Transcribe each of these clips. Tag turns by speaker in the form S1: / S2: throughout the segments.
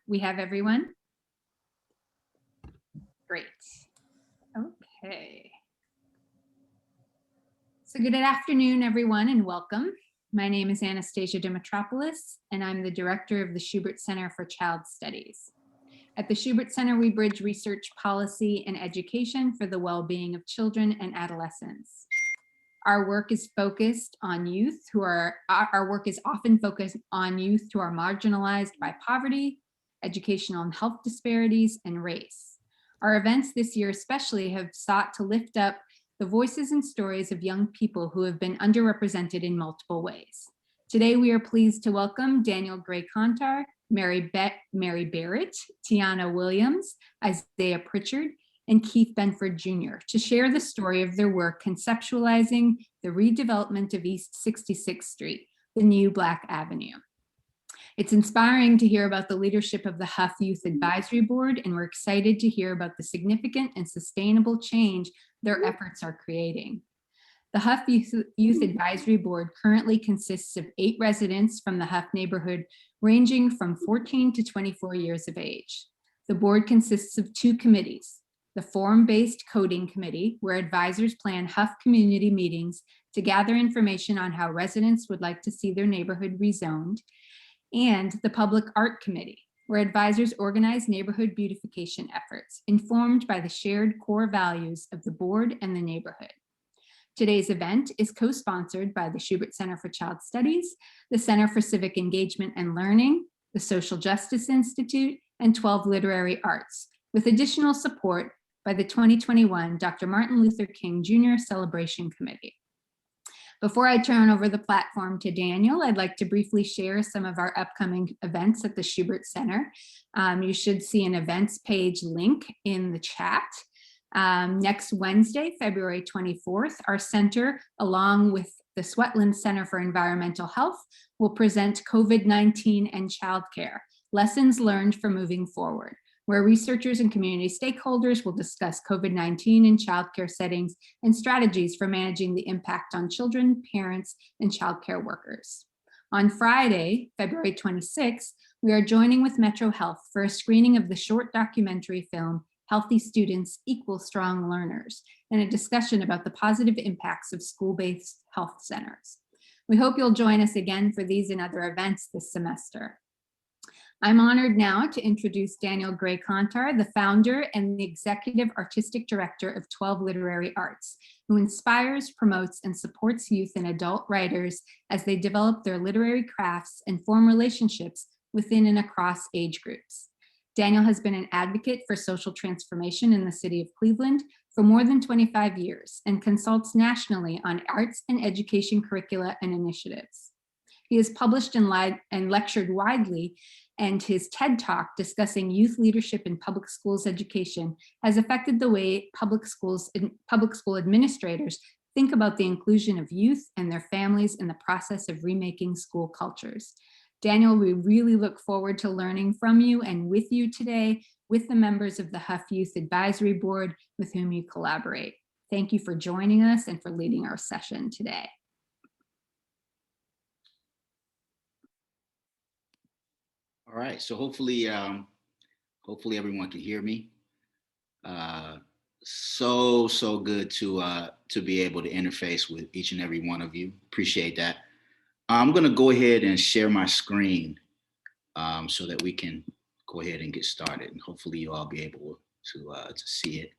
S1: We have everyone? Great. Okay. So good afternoon, everyone, and welcome. My name is Anastasia Dimitropoulos, and I'm the director of the Shubert Center for Child Studies. At the Shubert Center, we bridge research, policy, and education for the well-being of children and adolescents. Our work is focused on youth our work is often focused on youth who are marginalized by poverty, educational and health disparities, and race. Our events this year especially have sought to lift up the voices and stories of young people who have been underrepresented in multiple ways. Today, we are pleased to welcome Daniel Gray-Kontar, Mary Barrett, Tiyana Williams, Isaiah Pritchard, and Keith Benford Jr. to share the story of their work conceptualizing the redevelopment of East 66th Street, the new Black Avenue. It's inspiring to hear about the leadership of the Hough Youth Advisory Board, and we're excited to hear about the significant and sustainable change their efforts are creating. The Hough Youth Advisory Board currently consists of 8 residents from the Hough neighborhood, ranging from 14 to 24 years of age. The board consists of 2 committees: the Forum-Based Coding Committee, where advisors plan Hough community meetings to gather information on how residents would like to see their neighborhood rezoned, and the Public Art Committee, where advisors organize neighborhood beautification efforts, informed by the shared core values of the board and the neighborhood. Today's event is co-sponsored by the Shubert Center for Child Studies, the Center for Civic Engagement and Learning, the Social Justice Institute, and 12 Literary Arts, with additional support by the 2021 Dr. Martin Luther King Jr. Celebration Committee. Before I turn over the platform to Daniel, I'd like to briefly share some of our upcoming events at the Shubert Center. You should see an events page link in the chat. Next Wednesday, February 24th, our center, along with the Swetland Center for Environmental Health, will present COVID-19 and Childcare, Lessons Learned for Moving Forward, where researchers and community stakeholders will discuss COVID-19 in childcare settings and strategies for managing the impact on children, parents, and childcare workers. On Friday, February 26th, we are joining with Metro Health for a screening of the short documentary film, Healthy Students Equal Strong Learners, and a discussion about the positive impacts of school-based health centers. We hope you'll join us again for these and other events this semester. I'm honored now to introduce Daniel Gray-Kontar, the founder and the executive artistic director of 12 Literary Arts, who inspires, promotes, and supports youth and adult writers as they develop their literary crafts and form relationships within and across age groups. Daniel has been an advocate for social transformation in the city of Cleveland for more than 25 years and consults nationally on arts and education curricula and initiatives. He has published and lectured widely, and his TED Talk discussing youth leadership in public schools education has affected the way public school administrators think about the inclusion of youth and their families in the process of remaking school cultures. Daniel, we really look forward to learning from you and with you today with the members of the Hough Youth Advisory Board with whom you collaborate. Thank you for joining us and for leading our session today.
S2: All right, so hopefully everyone can hear me. So good to be able to interface with each and every one of you. Appreciate that. I'm gonna go ahead and share my screen so that we can go ahead and get started, and hopefully you'll all be able to see it.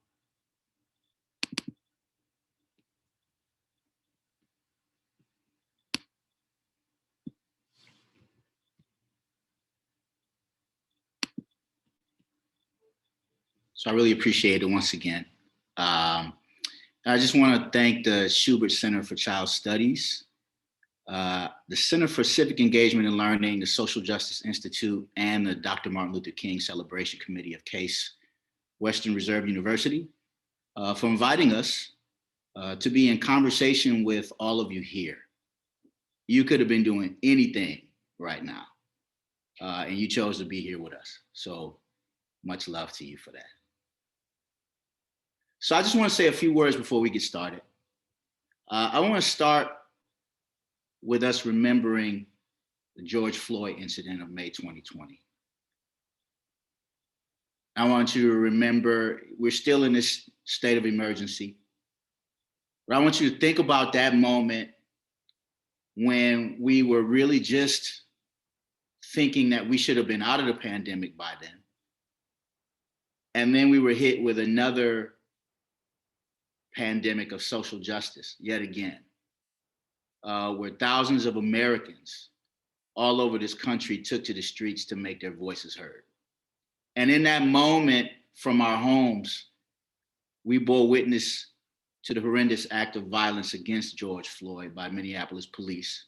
S2: So I really appreciate it once again. I just want to thank the Shubert Center for Child Studies, the Center for Civic Engagement and Learning, the Social Justice Institute, and the Dr. Martin Luther King Celebration Committee of Case Western Reserve University for inviting us to be in conversation with all of you here. You could have been doing anything right now, and you chose to be here with us. So much love to you for that. So I just want to say a few words before we get started. I want to start with us remembering the George Floyd incident of May 2020. I want you to remember we're still in this state of emergency. But I want you to think about that moment when we were really just thinking that we should have been out of the pandemic by then. And then we were hit with another pandemic of social justice yet again, where thousands of Americans all over this country took to the streets to make their voices heard. And in that moment, from our homes, we bore witness to the horrendous act of violence against George Floyd by Minneapolis police.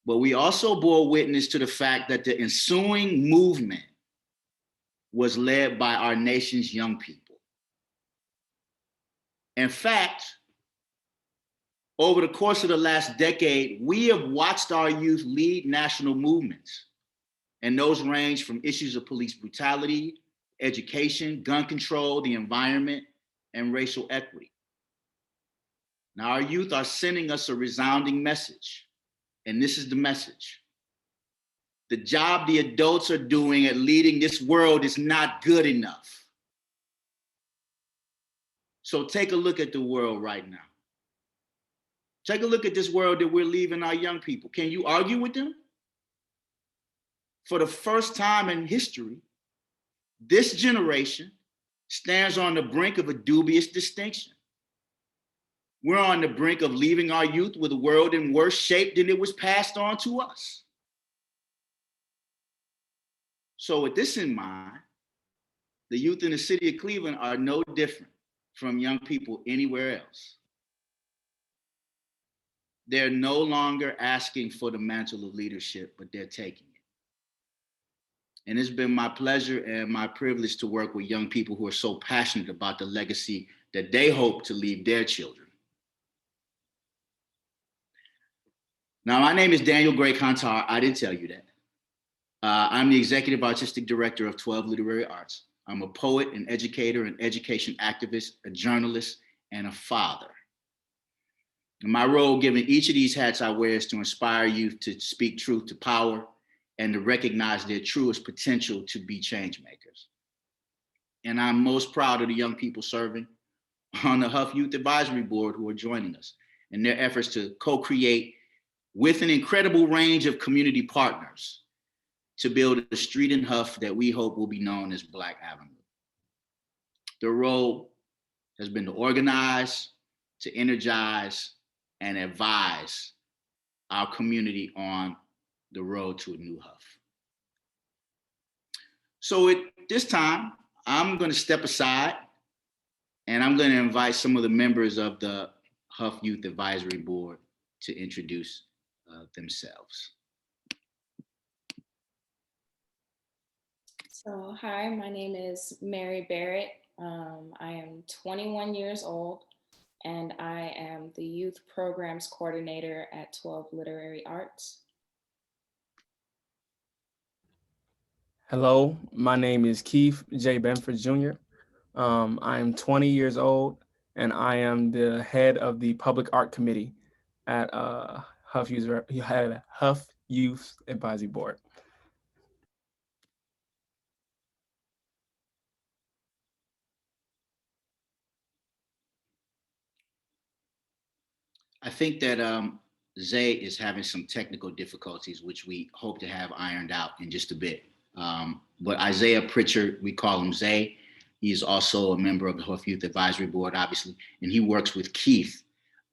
S2: But we also bore witness to the fact that the ensuing movement was led by our nation's young people. In fact, over the course of the last decade, we have watched our youth lead national movements. And those range from issues of police brutality, education, gun control, the environment, and racial equity. Now, our youth are sending us a resounding message. And this is the message. The job the adults are doing at leading this world is not good enough. So take a look at the world right now. Take a look at this world that we're leaving our young people. Can you argue with them? For the first time in history, this generation stands on the brink of a dubious distinction. We're on the brink of leaving our youth with a world in worse shape than it was passed on to us. So with this in mind, the youth in the city of Cleveland are no different from young people anywhere else. They're no longer asking for the mantle of leadership, but they're taking it. And it's been my pleasure and my privilege to work with young people who are so passionate about the legacy that they hope to leave their children. Now, my name is Daniel Gray-Kontar. I didn't tell you that. I'm the executive artistic director of 12 Literary Arts. I'm a poet, an educator, an education activist, a journalist, and a father. And my role, given each of these hats I wear, is to inspire youth to speak truth to power and to recognize their truest potential to be change makers. And I'm most proud of the young people serving on the Hough Youth Advisory Board who are joining us in their efforts to co-create with an incredible range of community partners to build a street in Huff that we hope will be known as Black Avenue. Their role has been to organize, to energize, and advise our community on the road to a new Huff. So at this time, I'm going to step aside and I'm going to invite some of the members of the Hough Youth Advisory Board to introduce themselves.
S3: So, hi, my name is Mary Barrett. I am 21 years old and I am the Youth Programs Coordinator at 12 Literary Arts.
S4: Hello, my name is Keith Benford Jr. I am 20 years old and I am the head of the Public Art Committee at Hough Youth Advisory Board.
S2: I think that Zay is having some technical difficulties, which we hope to have ironed out in just a bit. But Isaiah Pritchard, we call him Zay. He's also a member of the Hough Youth Advisory Board, obviously, and he works with Keith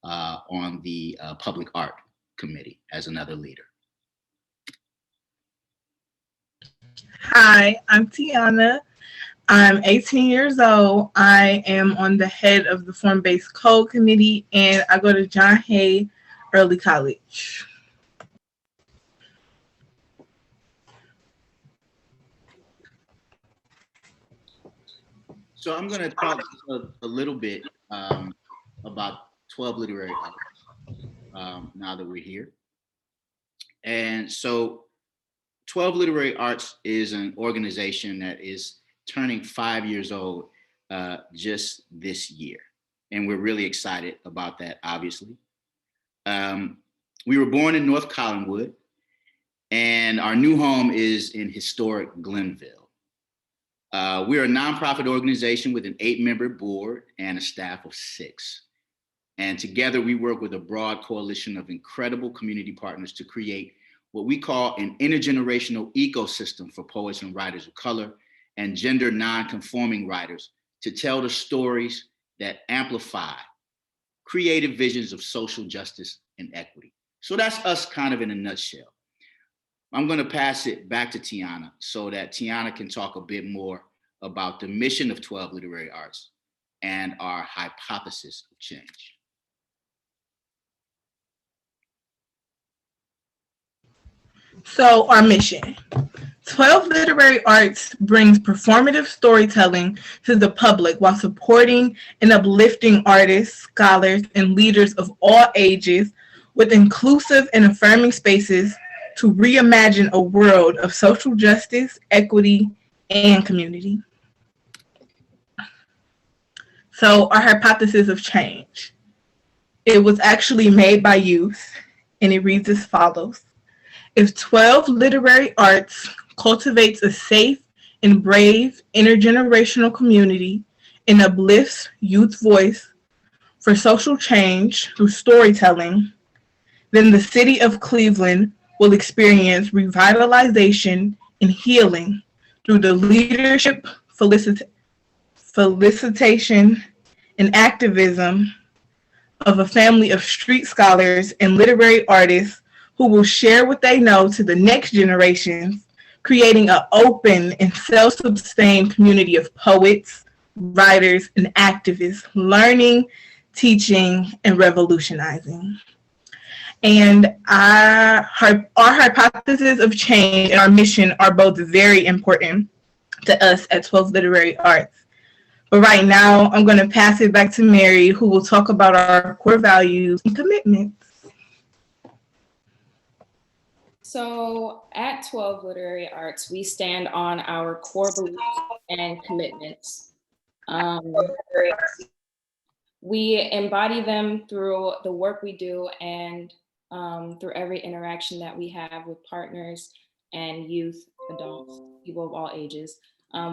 S2: on the Public Art Committee as another leader.
S5: Hi, I'm Tiyana. I'm 18 years old. I am on the head of the Form-Based Code Committee, and I go to John Hay Early College.
S2: So I'm going to talk a little bit about 12 Literary Arts now that we're here. And so 12 Literary Arts is an organization that is turning 5 years old just this year. And we're really excited about that, obviously. We were born in North Collinwood, and our new home is in historic Glenville. We're a nonprofit organization with an 8-member board and a staff of 6. And together we work with a broad coalition of incredible community partners to create what we call an intergenerational ecosystem for poets and writers of color and gender non-conforming writers to tell the stories that amplify creative visions of social justice and equity. So that's us kind of in a nutshell. I'm going to pass it back to Tiyana so that Tiyana can talk a bit more about the mission of 12 Literary Arts and our hypothesis of change.
S5: So our mission, 12 Literary Arts brings performative storytelling to the public while supporting and uplifting artists, scholars, and leaders of all ages with inclusive and affirming spaces to reimagine a world of social justice, equity, and community. So our hypothesis of change, it was actually made by youth, and it reads as follows. If 12 Literary Arts cultivates a safe and brave intergenerational community and uplifts youth voice for social change through storytelling, then the city of Cleveland will experience revitalization and healing through the leadership, felicitation, and activism of a family of street scholars and literary artists who will share what they know to the next generations, creating an open and self-sustained community of poets, writers, and activists, learning, teaching, and revolutionizing. And our hypothesis of change and our mission are both very important to us at 12 Literary Arts. But right now, I'm going to pass it back to Mary, who will talk about our core values and commitments.
S3: So at 12 Literary Arts, we stand on our core beliefs and commitments. We embody them through the work we do and through every interaction that we have with partners and youth, adults, people of all ages.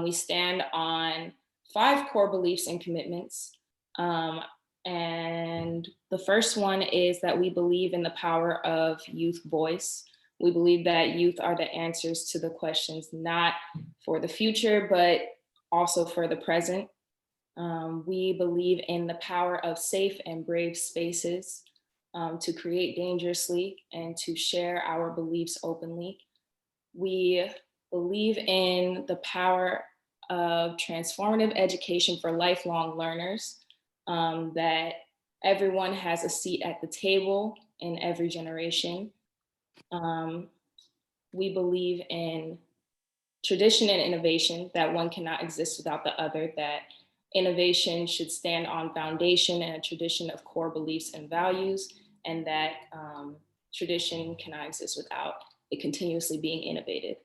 S3: We stand on 5 core beliefs and commitments. And the first one is that we believe in the power of youth voice. We believe that youth are the answers to the questions, not for the future, but also for the present. We believe in the power of safe and brave spaces to create dangerously and to share our beliefs openly. We believe in the power of transformative education for lifelong learners, that everyone has a seat at the table in every generation. We believe in tradition and innovation, that one cannot exist without the other, that innovation should stand on foundation and a tradition of core beliefs and values, and that tradition cannot exist without it continuously being innovated.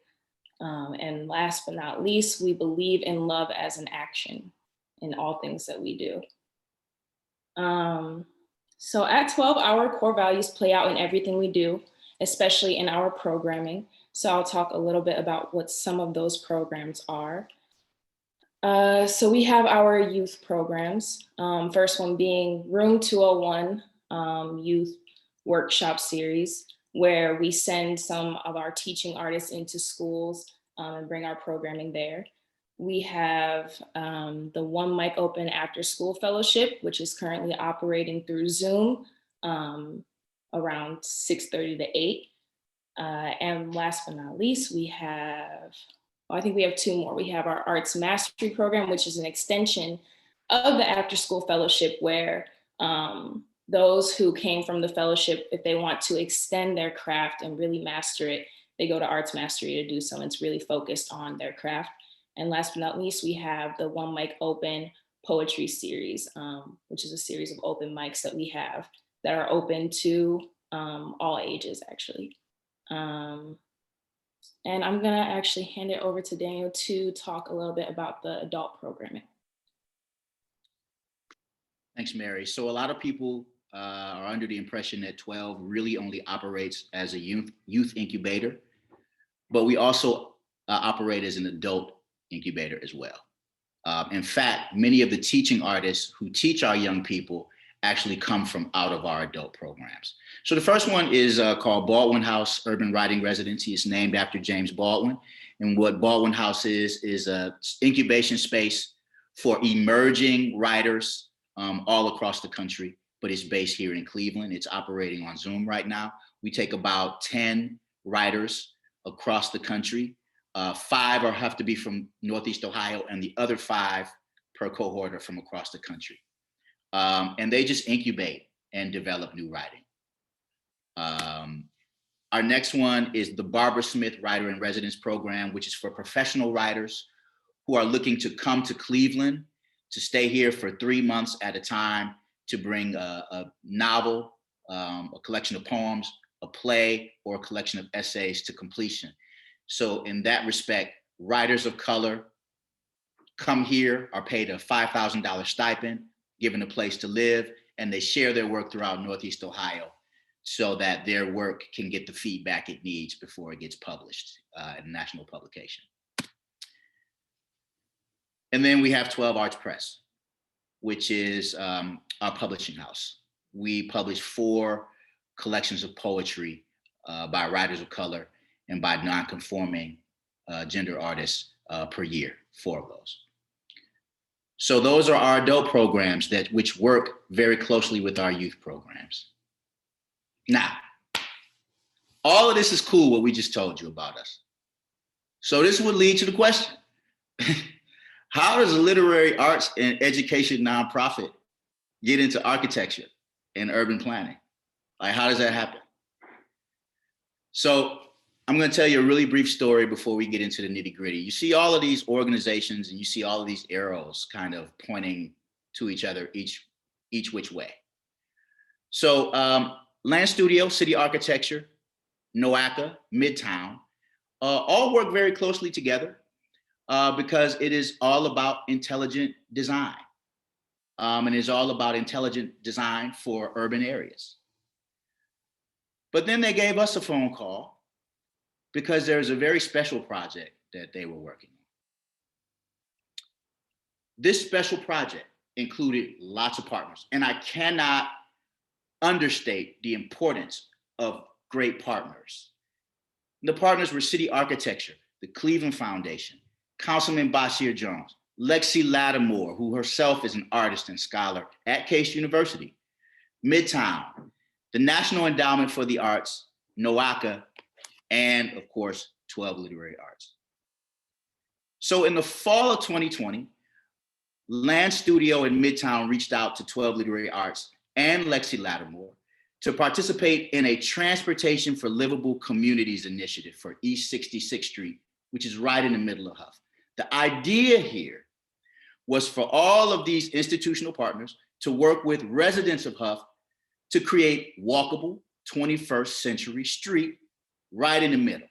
S3: And last but not least, we believe in love as an action in all things that we do. So at 12, our core values play out in everything we do, especially in our programming. So I'll talk a little bit about what some of those programs are. So we have our youth programs. First one being Room 201 Youth Workshop Series, where we send some of our teaching artists into schools and bring our programming there. We have the One Mic Open After School Fellowship, which is currently operating through Zoom around 6:30 to 8. And last but not least, we have, I think we have 2 more. We have our Arts Mastery Program, which is an extension of the After School Fellowship, where those who came from the fellowship, if they want to extend their craft and really master it, they go to Arts Mastery to do so. It's really focused on their craft. And last but not least, we have the One Mic Open Poetry Series, which is a series of open mics that we have that are open to all ages, actually. And I'm gonna actually hand it over to Daniel to talk a little bit about the adult programming.
S2: Thanks, Mary. So a lot of people are under the impression that 12 really only operates as a youth incubator, but we also operate as an adult incubator as well. In fact, many of the teaching artists who teach our young people actually come from out of our adult programs. So the first one is called Baldwin House Urban Writing Residency. It's named after James Baldwin. And what Baldwin House is a incubation space for emerging writers all across the country, but it's based here in Cleveland. It's operating on Zoom right now. We take about 10 writers across the country. 5 have to be from Northeast Ohio, and the other 5 per cohort are from across the country. And they just incubate and develop new writing. Our next one is the Barbara Smith Writer in Residence Program, which is for professional writers who are looking to come to Cleveland to stay here for 3 months at a time to bring a novel, a collection of poems, a play, or a collection of essays to completion. So in that respect, writers of color come here, are paid a $5,000 stipend, given a place to live, and they share their work throughout Northeast Ohio so that their work can get the feedback it needs before it gets published in a national publication. And then we have 12 Arts Press, which is our publishing house. We publish 4 collections of poetry by writers of color and by non-conforming gender artists per year, 4 of those. So those are our adult programs which work very closely with our youth programs. Now, all of this is cool, what we just told you about us. So this would lead to the question, how does a literary arts and education nonprofit get into architecture and urban planning? Like, how does that happen? So I'm going to tell you a really brief story before we get into the nitty gritty. You see all of these organizations and you see all of these arrows kind of pointing to each other, each which way. So Land Studio, City Architecture, NOACA, Midtown, all work very closely together because it is all about intelligent design. And it's all about intelligent design for urban areas. But then they gave us a phone call because there's a very special project that they were working on. This special project included lots of partners, and I cannot understate the importance of great partners. The partners were City Architecture, the Cleveland Foundation, Councilman Bashir Jones, Lexi Lattimore, who herself is an artist and scholar at Case University, Midtown, the National Endowment for the Arts, NOACA, and of course, 12 Literary Arts. So in the fall of 2020, Land Studio in Midtown reached out to 12 Literary Arts and Lexi Lattimore to participate in a Transportation for Livable Communities initiative for East 66th Street, which is right in the middle of Huff. The idea here was for all of these institutional partners to work with residents of Huff to create walkable 21st century street right in the middle.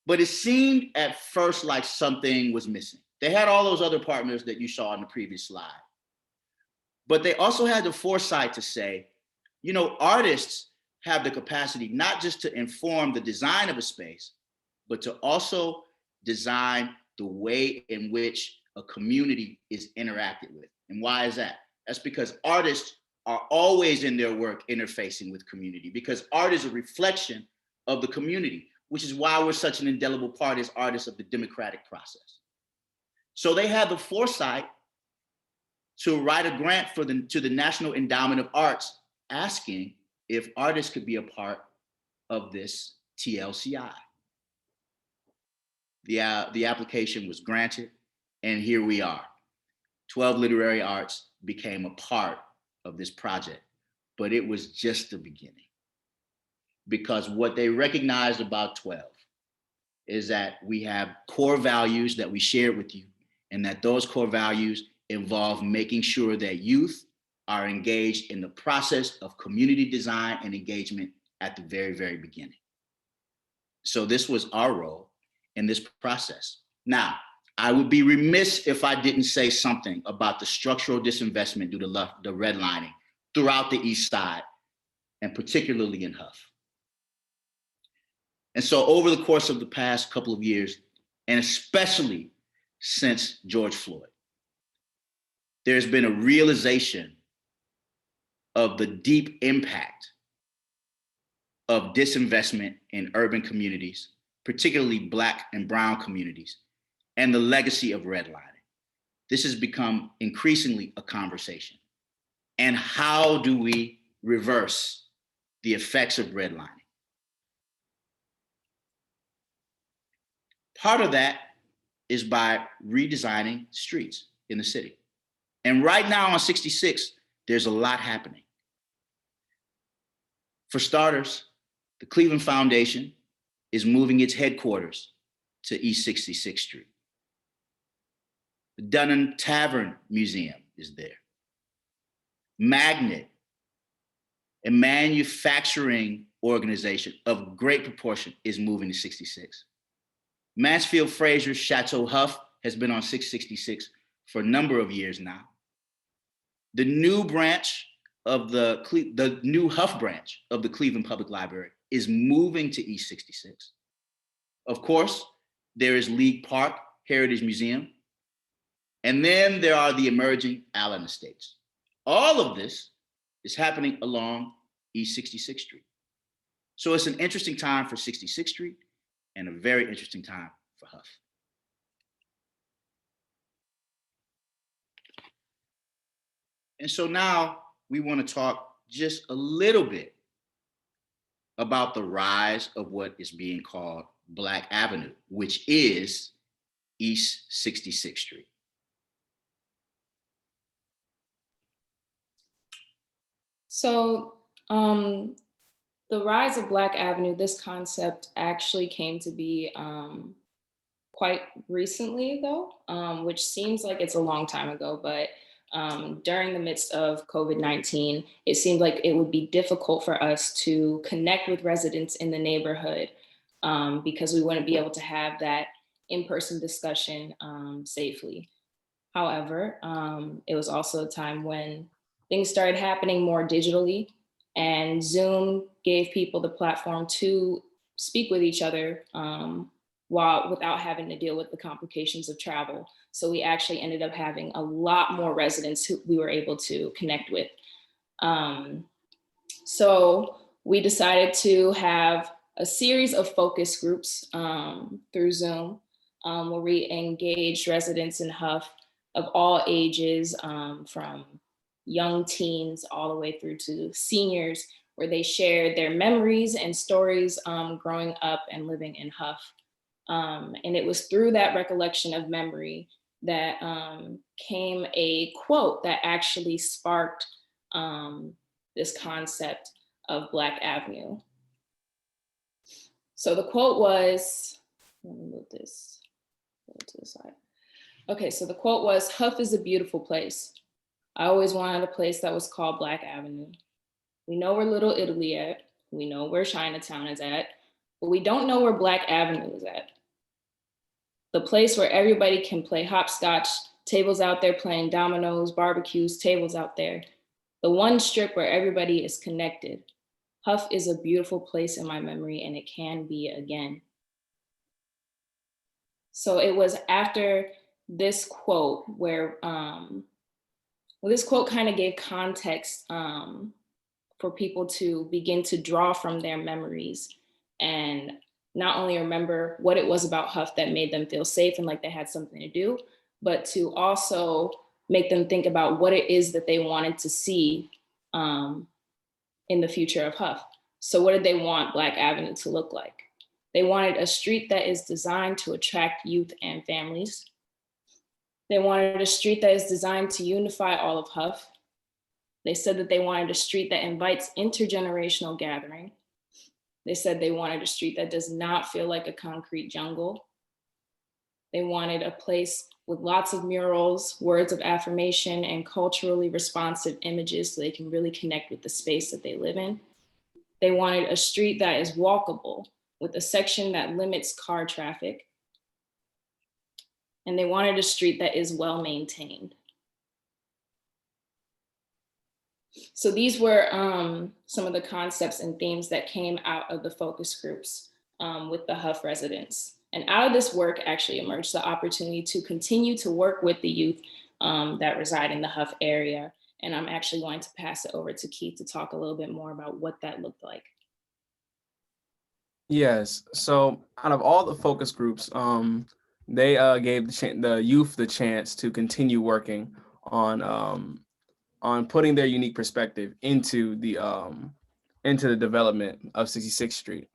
S2: But it seemed at first like something was missing. They had all those other partners that you saw in the previous slide. But they also had the foresight to say, you know, artists have the capacity not just to inform the design of a space, but to also design the way in which a community is interacted with. And why is that? That's because artists are always in their work interfacing with community, because art is a reflection of the community, which is why we're such an indelible part as artists of the democratic process. So they had the foresight to write a grant to the National Endowment of Arts, asking if artists could be a part of this TLCI. The application was granted, and here we are. 12 Literary Arts became a part of this project, but it was just the beginning. Because what they recognized about 12 is that we have core values that we shared with you, and that those core values involve making sure that youth are engaged in the process of community design and engagement at the very, very beginning. So this was our role in this process. Now, I would be remiss if I didn't say something about the structural disinvestment due to the redlining throughout the East Side, and particularly in Huff. And so over the course of the past couple of years, and especially since George Floyd. There's been a realization of the deep impact of disinvestment in urban communities, particularly Black and brown communities, and the legacy of redlining. This has become increasingly a conversation. And how do we reverse the effects of redlining? Part of that is by redesigning streets in the city. And right now on 66, there's a lot happening. For starters, the Cleveland Foundation is moving its headquarters to East 66th Street. The Dunham Tavern Museum is there. Magnet, a manufacturing organization of great proportion, is moving to 66. Mansfield Fraser's Chateau Huff has been on 666 for a number of years now. The new branch of the new Huff branch of the Cleveland Public Library is moving to East 66. Of course, there is League Park Heritage Museum. And then there are the emerging Allen Estates. All of this is happening along East 66th Street. So it's an interesting time for 66th Street and a very interesting time for Huff. And so now we want to talk just a little bit about the rise of what is being called Black Avenue, which is East 66th Street.
S3: So the rise of Black Avenue, this concept actually came to be quite recently ago, which seems like it's a long time ago, but during the midst of COVID-19, it seemed like it would be difficult for us to connect with residents in the neighborhood because we wouldn't be able to have that in-person discussion safely. However, it was also a time when things started happening more digitally, and Zoom gave people the platform to speak with each other without having to deal with the complications of travel. So we actually ended up having a lot more residents who we were able to connect with. So we decided to have a series of focus groups through Zoom where we engaged residents in Huff of all ages, from young teens all the way through to seniors, where they shared their memories and stories growing up and living in Huff. And it was through that recollection of memory that came a quote that actually sparked this concept of Black Avenue. So the quote was, let me move this to the side. Okay, so the quote was, "Huff is a beautiful place. I always wanted a place that was called Black Avenue. We know where Little Italy at. We know where Chinatown is at, but we don't know where Black Avenue is at. The place where everybody can play hopscotch, tables out there playing dominoes, barbecues, tables out there. The one strip where everybody is connected. Huff is a beautiful place in my memory, and it can be again." So it was after this quote where, this quote kind of gave context for people to begin to draw from their memories and not only remember what it was about Huff that made them feel safe and like they had something to do, but to also make them think about what it is that they wanted to see in the future of Huff. So what did they want Black Avenue to look like? They wanted a street that is designed to attract youth and families. They wanted a street that is designed to unify all of Huff. They said that they wanted a street that invites intergenerational gathering. They said they wanted a street that does not feel like a concrete jungle. They wanted a place with lots of murals, words of affirmation, and culturally responsive images so they can really connect with the space that they live in. They wanted a street that is walkable with a section that limits car traffic. And they wanted a street that is well maintained. So these were some of the concepts and themes that came out of the focus groups with the Huff residents. And out of this work actually emerged the opportunity to continue to work with the youth that reside in the Hough area. And I'm actually going to pass it over to Keith to talk a little bit more about what that looked like.
S4: Yes. So out of all the focus groups, they gave the youth the chance to continue working on putting their unique perspective into the development of 66th Street.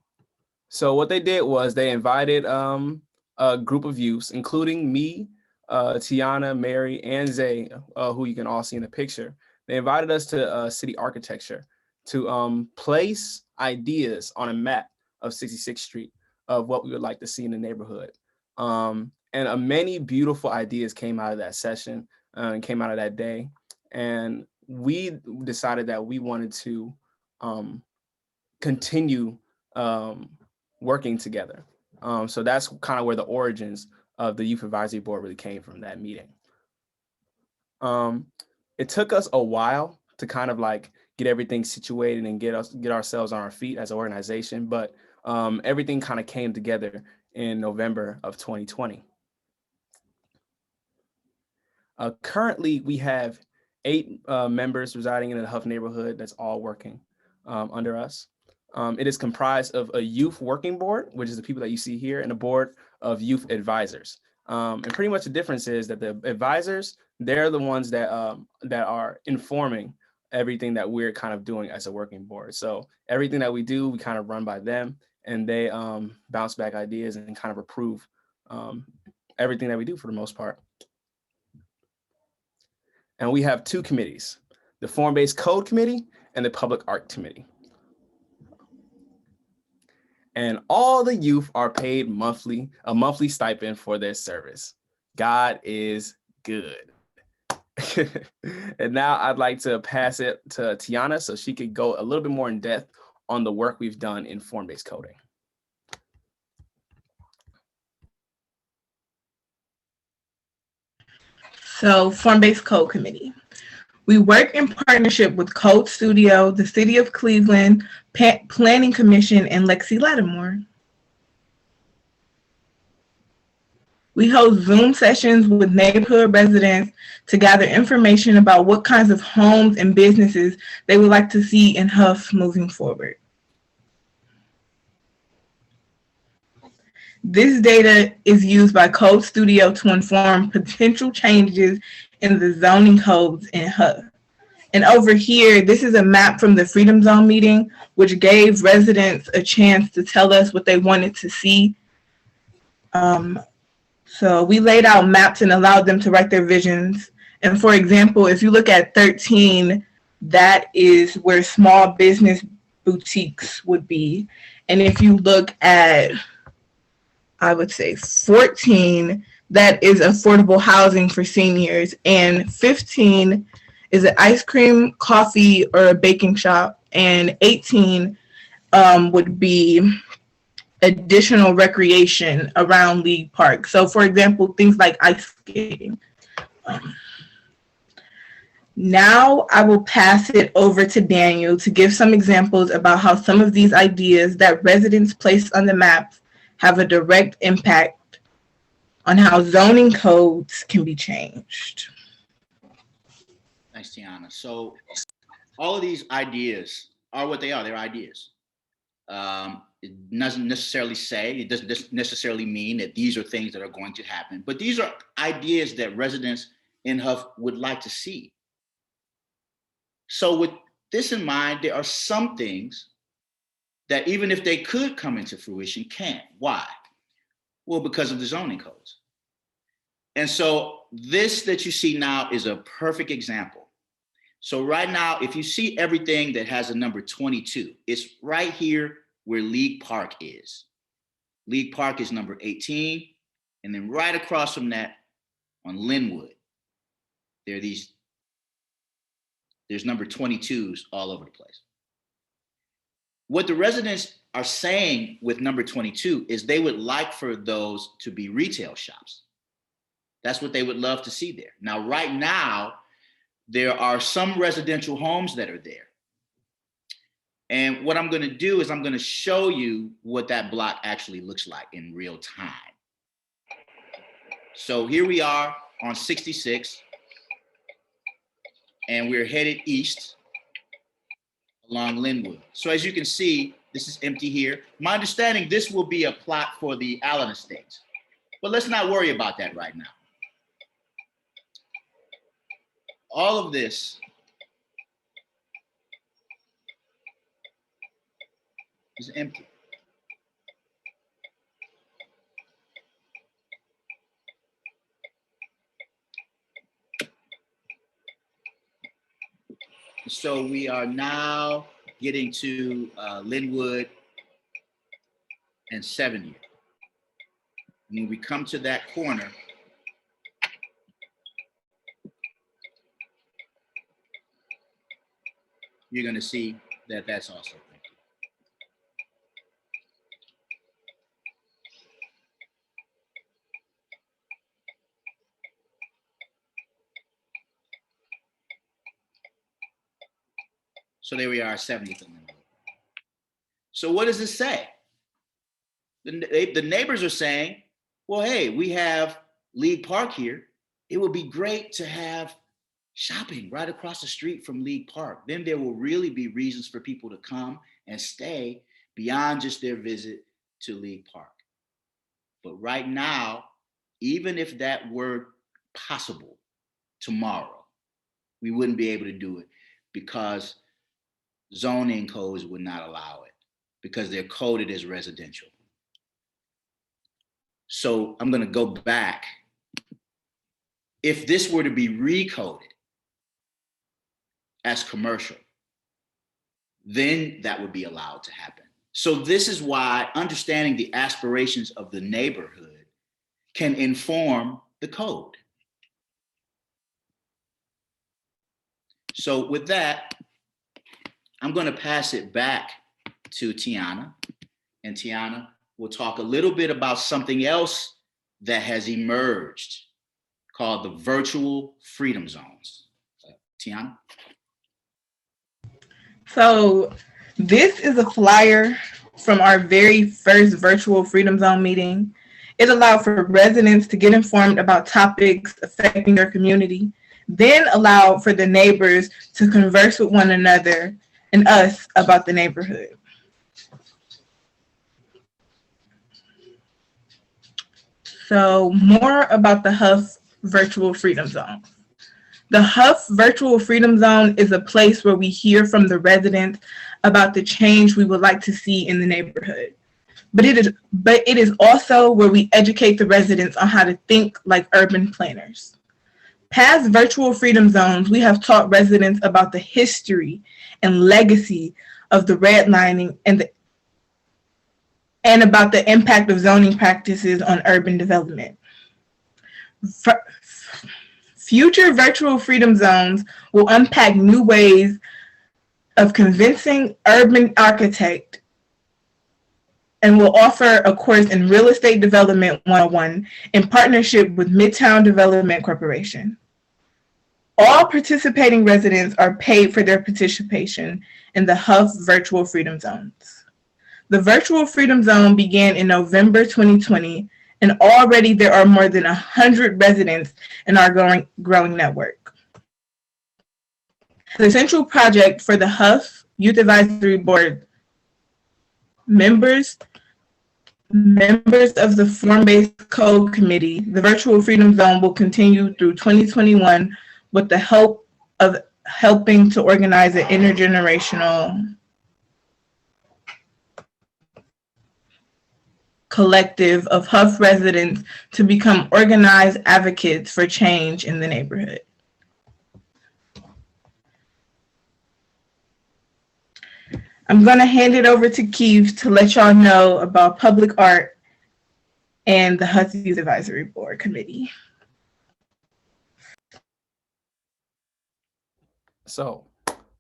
S4: So what they did was they invited a group of youths, including me, Tiyana, Mary, and Zay, who you can all see in the picture. They invited us to city architecture to place ideas on a map of 66th Street of what we would like to see in the neighborhood. And many beautiful ideas came out of that session and came out of that day. And we decided that we wanted to continue working together. So that's kind of where the origins of the Youth Advisory Board really came from, that meeting. It took us a while to kind of like get everything situated and get ourselves on our feet as an organization, but everything kind of came together in November of 2020. Currently, we have 8 members residing in the Hough neighborhood that's all working under us. It is comprised of a youth working board, which is the people that you see here, and a board of youth advisors. And pretty much the difference is that the advisors, they're the ones that are informing everything that we're kind of doing as a working board. So everything that we do, we kind of run by them, and they bounce back ideas and kind of approve everything that we do for the most part. And we have 2 committees, the Form-Based Code Committee and the Public Art Committee. And all the youth are paid a monthly stipend for their service. God is good. And now I'd like to pass it to Tiyana so she could go a little bit more in depth on the work we've done in form-based coding.
S5: So, Form-Based Code Committee. We work in partnership with Code Studio, the City of Cleveland, Planning Commission, and Lexi Lattimore. We host Zoom sessions with neighborhood residents to gather information about what kinds of homes and businesses they would like to see in Hough moving forward. This data is used by Code Studio to inform potential changes in the zoning codes in Hough. And over here, this is a map from the Freedom Zone meeting, which gave residents a chance to tell us what they wanted to see. So we laid out maps and allowed them to write their visions. And for example, if you look at 13, that is where small business boutiques would be. And if you look at, I would say 14, that is affordable housing for seniors. And 15 is an ice cream, coffee, or a baking shop. And 18 would be additional recreation around League Park. So for example, things like ice skating. Now I will pass it over to Daniel to give some examples about how some of these ideas that residents placed on the maps have a direct impact on how zoning codes can be changed.
S2: Thanks, Tiyana. So all of these ideas are what they are. They're ideas. It doesn't necessarily mean that these are things that are going to happen, but these are ideas that residents in Hough would like to see. So with this in mind, there are some things that even if they could come into fruition, can't. Why? Well, because of the zoning codes. And so this that you see now is a perfect example. So right now, if you see everything that has a number 22, it's right here where League Park is. League Park is number 18. And then right across from that on Linwood, there's number 22s all over the place. What the residents are saying with number 22 is they would like for those to be retail shops. That's what they would love to see there. Now, right now, there are some residential homes that are there. And what I'm going to do is I'm going to show you what that block actually looks like in real time. So here we are on 66, and we're headed east along Linwood. So as you can see, this is empty here. My understanding, this will be a plot for the Allen Estates, but let's not worry about that right now. All of this is empty. So we are now getting to Linwood and 70th. When we come to that corner, you're going to see that that's also empty. So there we are, 70th and Linwood. So what does this say? The neighbors are saying, well, hey, we have League Park here. It would be great to have shopping right across the street from League Park. Then there will really be reasons for people to come and stay beyond just their visit to League Park. But right now, even if that were possible tomorrow, we wouldn't be able to do it because zoning codes would not allow it because they're coded as residential. So I'm going to go back. If this were to be recoded as commercial, then that would be allowed to happen. So this is why understanding the aspirations of the neighborhood can inform the code. So with that, I'm going to pass it back to Tiyana, and Tiyana will talk a little bit about something else that has emerged called the virtual freedom zones. Tiyana?
S5: So this is a flyer from our very first virtual freedom zone meeting. It allowed for residents to get informed about topics affecting their community, then allowed for the neighbors to converse with one another and us about the neighborhood. So more about the Hough Virtual Freedom Zone. The Hough Virtual Freedom Zone is a place where we hear from the residents about the change we would like to see in the neighborhood. But it is also where we educate the residents on how to think like urban planners. Past virtual freedom zones, we have taught residents about the history and legacy of the redlining and about the impact of zoning practices on urban development. Future virtual freedom zones will unpack new ways of convincing urban architects and will offer a course in Real Estate Development 101 in partnership with Midtown Development Corporation. All participating residents are paid for their participation in the Hough Virtual Freedom Zones. The Virtual Freedom Zone began in November 2020, and already there are more than 100 residents in our growing network. The central project for the Hough Youth Advisory Board members of the Form-Based Code Committee, the Virtual Freedom Zone will continue through 2021 with the help of helping to organize an intergenerational collective of Hough residents to become organized advocates for change in the neighborhood. I'm going to hand it over to Keith to let y'all know about public art and the Hough Youth Advisory Board Committee.
S4: So,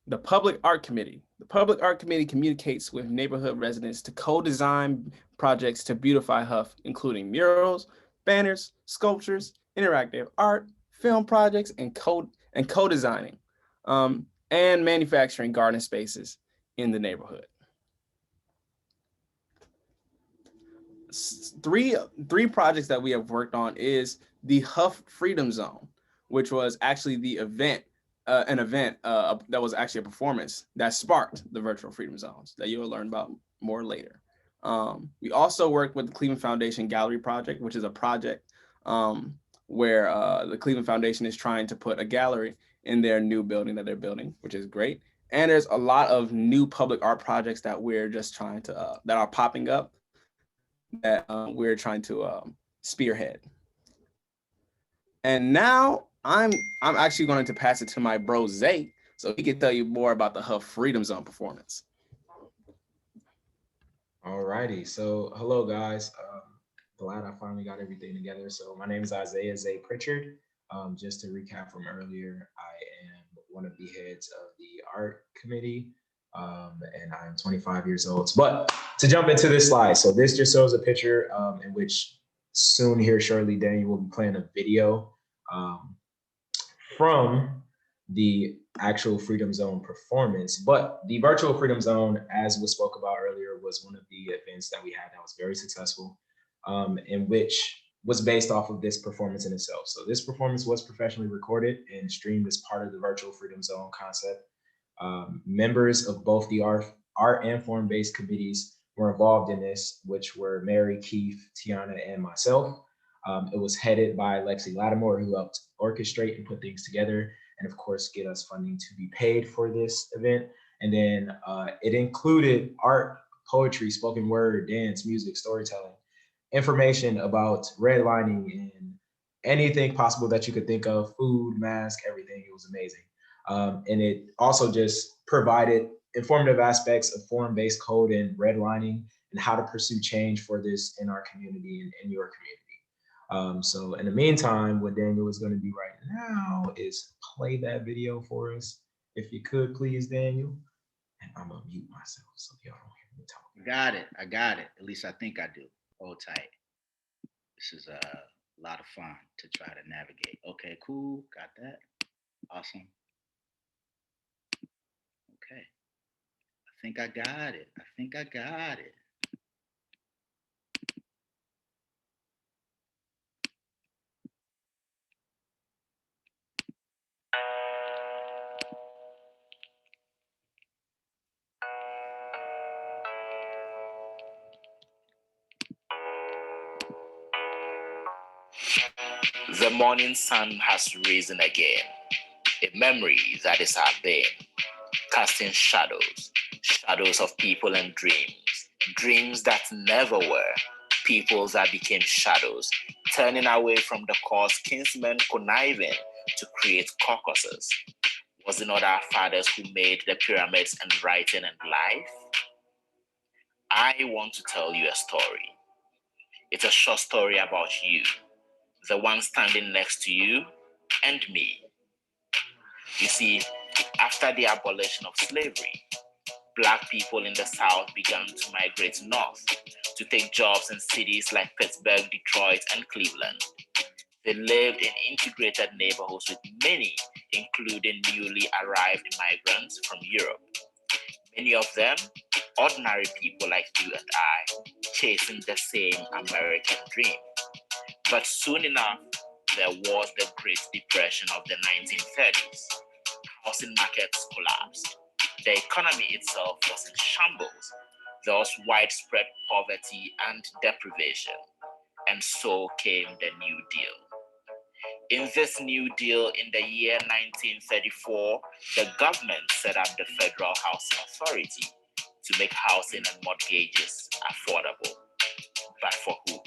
S4: the Public Art Committee. The Public Art Committee communicates with neighborhood residents to co-design projects to beautify Hough, including murals, banners, sculptures, interactive art, film projects, and co-designing, and manufacturing garden spaces. in the neighborhood. Three projects that we have worked on is the Hough Freedom Zone, which was actually the event, an event that was actually a performance that sparked the virtual Freedom Zones that you will learn about more later. We also worked with the Cleveland Foundation Gallery Project, which is a project where the Cleveland Foundation is trying to put a gallery in their new building that they're building, which is great. And there's a lot of new public art projects that we're just trying to, that are popping up that we're trying to spearhead. And now I'm actually going to pass it to my bro Zay, so he can tell you more about the Hough Freedom Zone performance.
S6: Alrighty, so hello guys. Glad I finally got everything together. So my name is Isaiah Zay Pritchard. Just to recap from earlier, I am one of the heads of the art committee, and I'm 25 years old. But to jump into this slide, so this just shows a picture in which soon here shortly, Daniel will be playing a video from the actual Freedom Zone performance. But the virtual Freedom Zone, as was spoke about earlier, was one of the events that we had that was very successful, in which was based off of this performance in itself. So this performance was professionally recorded and streamed as part of the virtual Freedom Zone concept. Members of both the art and form-based committees were involved in this, which were Mary, Keith, Tiyana, and myself. It was headed by Lexi Lattimore, who helped orchestrate and put things together, and of course, get us funding to be paid for this event. And then it included art, poetry, spoken word, dance, music, storytelling, information about redlining and anything possible that you could think of, food, mask, everything. It was amazing. And it also just provided informative aspects of form-based code and redlining and how to pursue change for this in our community and in your community. So in the meantime, what Daniel is going to do right now is play that video for us. If you could, please, Daniel. And I'm going to mute myself so y'all don't hear me talk.
S2: I got it. At least I think I do. Hold tight. This is a lot of fun to try to navigate. Okay, cool. Got that. Awesome. Okay. I think I got it.
S7: The morning sun has risen again, a memory that is our bane, casting shadows, shadows of people and dreams that never were, people that became shadows, turning away from the cause, kinsmen conniving to create caucuses. Was it not our fathers who made the pyramids and writing and life? I want to tell you a story. It's a short story about you, the one standing next to you and me. You see, after the abolition of slavery, Black people in the South began to migrate north to take jobs in cities like Pittsburgh, Detroit, and Cleveland. They lived in integrated neighborhoods with many, including newly arrived migrants from Europe. Many of them, ordinary people like you and I, chasing the same American dream. But soon enough, there was the Great Depression of the 1930s. Housing markets collapsed. The economy itself was in shambles. There was widespread poverty and deprivation. And so came the New Deal. In this New Deal in the year 1934, the government set up the Federal Housing Authority to make housing and mortgages affordable. But for who?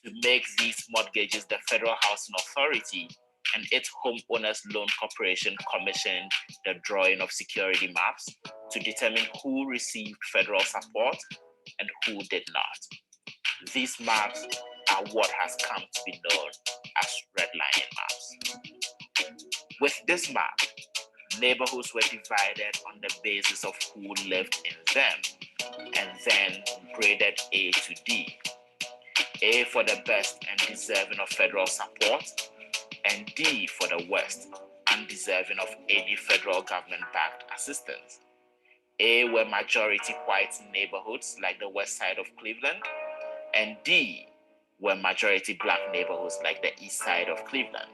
S7: To make these mortgages, the Federal Housing Authority and its Homeowners Loan Corporation commissioned the drawing of security maps to determine who received federal support and who did not. These maps are what has come to be known as redlining maps. With this map, neighborhoods were divided on the basis of who lived in them and then graded A to D. A for the best and deserving of federal support, and D for the worst, undeserving of any federal government-backed assistance. A, were majority white neighborhoods like the west side of Cleveland, and D, were majority black neighborhoods like the east side of Cleveland.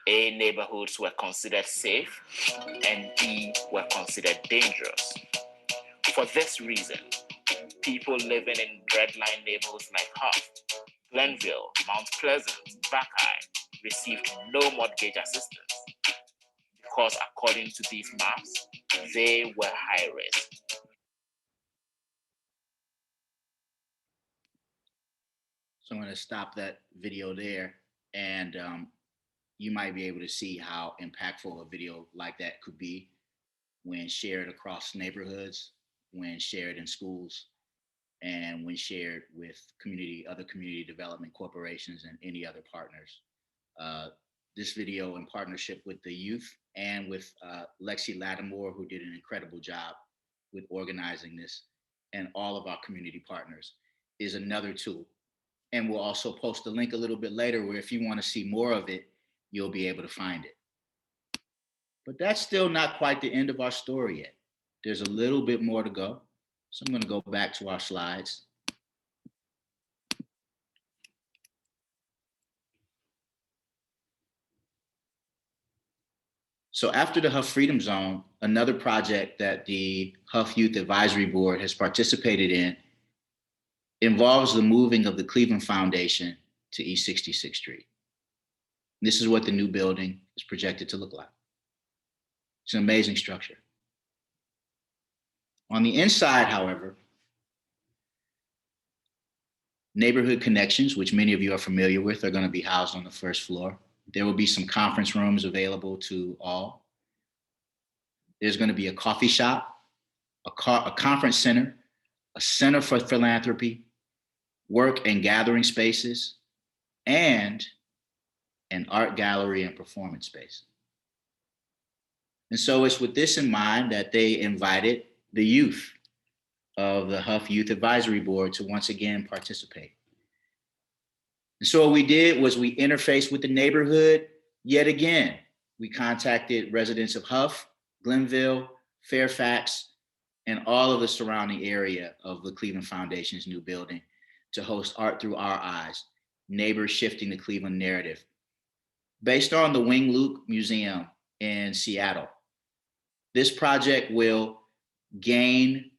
S7: A, neighborhoods were considered safe, and D, were considered dangerous. For this reason, people living in redline neighborhoods like Huff, Glenville, Mount Pleasant, Buckeye received no mortgage assistance because according to these maps, they were high risk.
S2: So I'm going to stop that video there, and you might be able to see how impactful a video like that could be when shared across neighborhoods, when shared in schools, and when shared with other community development corporations and any other partners. This video, in partnership with the youth and with Lexi Lattimore, who did an incredible job with organizing this, and all of our community partners, is another tool. And we'll also post a link a little bit later where if you want to see more of it, you'll be able to find it. But that's still not quite the end of our story yet. There's a little bit more to go. So I'm going to go back to our slides. So after the Huff Freedom Zone, another project that the Hough Youth Advisory Board has participated in involves the moving of the Cleveland Foundation to East 66th Street. This is what the new building is projected to look like. It's an amazing structure. On the inside, however, neighborhood connections, which many of you are familiar with, are going to be housed on the first floor. There will be some conference rooms available to all. There's going to be a coffee shop, a conference center, a center for philanthropy, work and gathering spaces, and an art gallery and performance space. And so it's with this in mind that they invited the youth of the Hough Youth Advisory Board to once again participate. And so what we did was we interfaced with the neighborhood yet again. We contacted residents of Huff, Glenville, Fairfax, and all of the surrounding area of the Cleveland Foundation's new building to host Art Through Our Eyes, Neighbors Shifting the Cleveland Narrative, based on the Wing Luke Museum in Seattle. This project will gain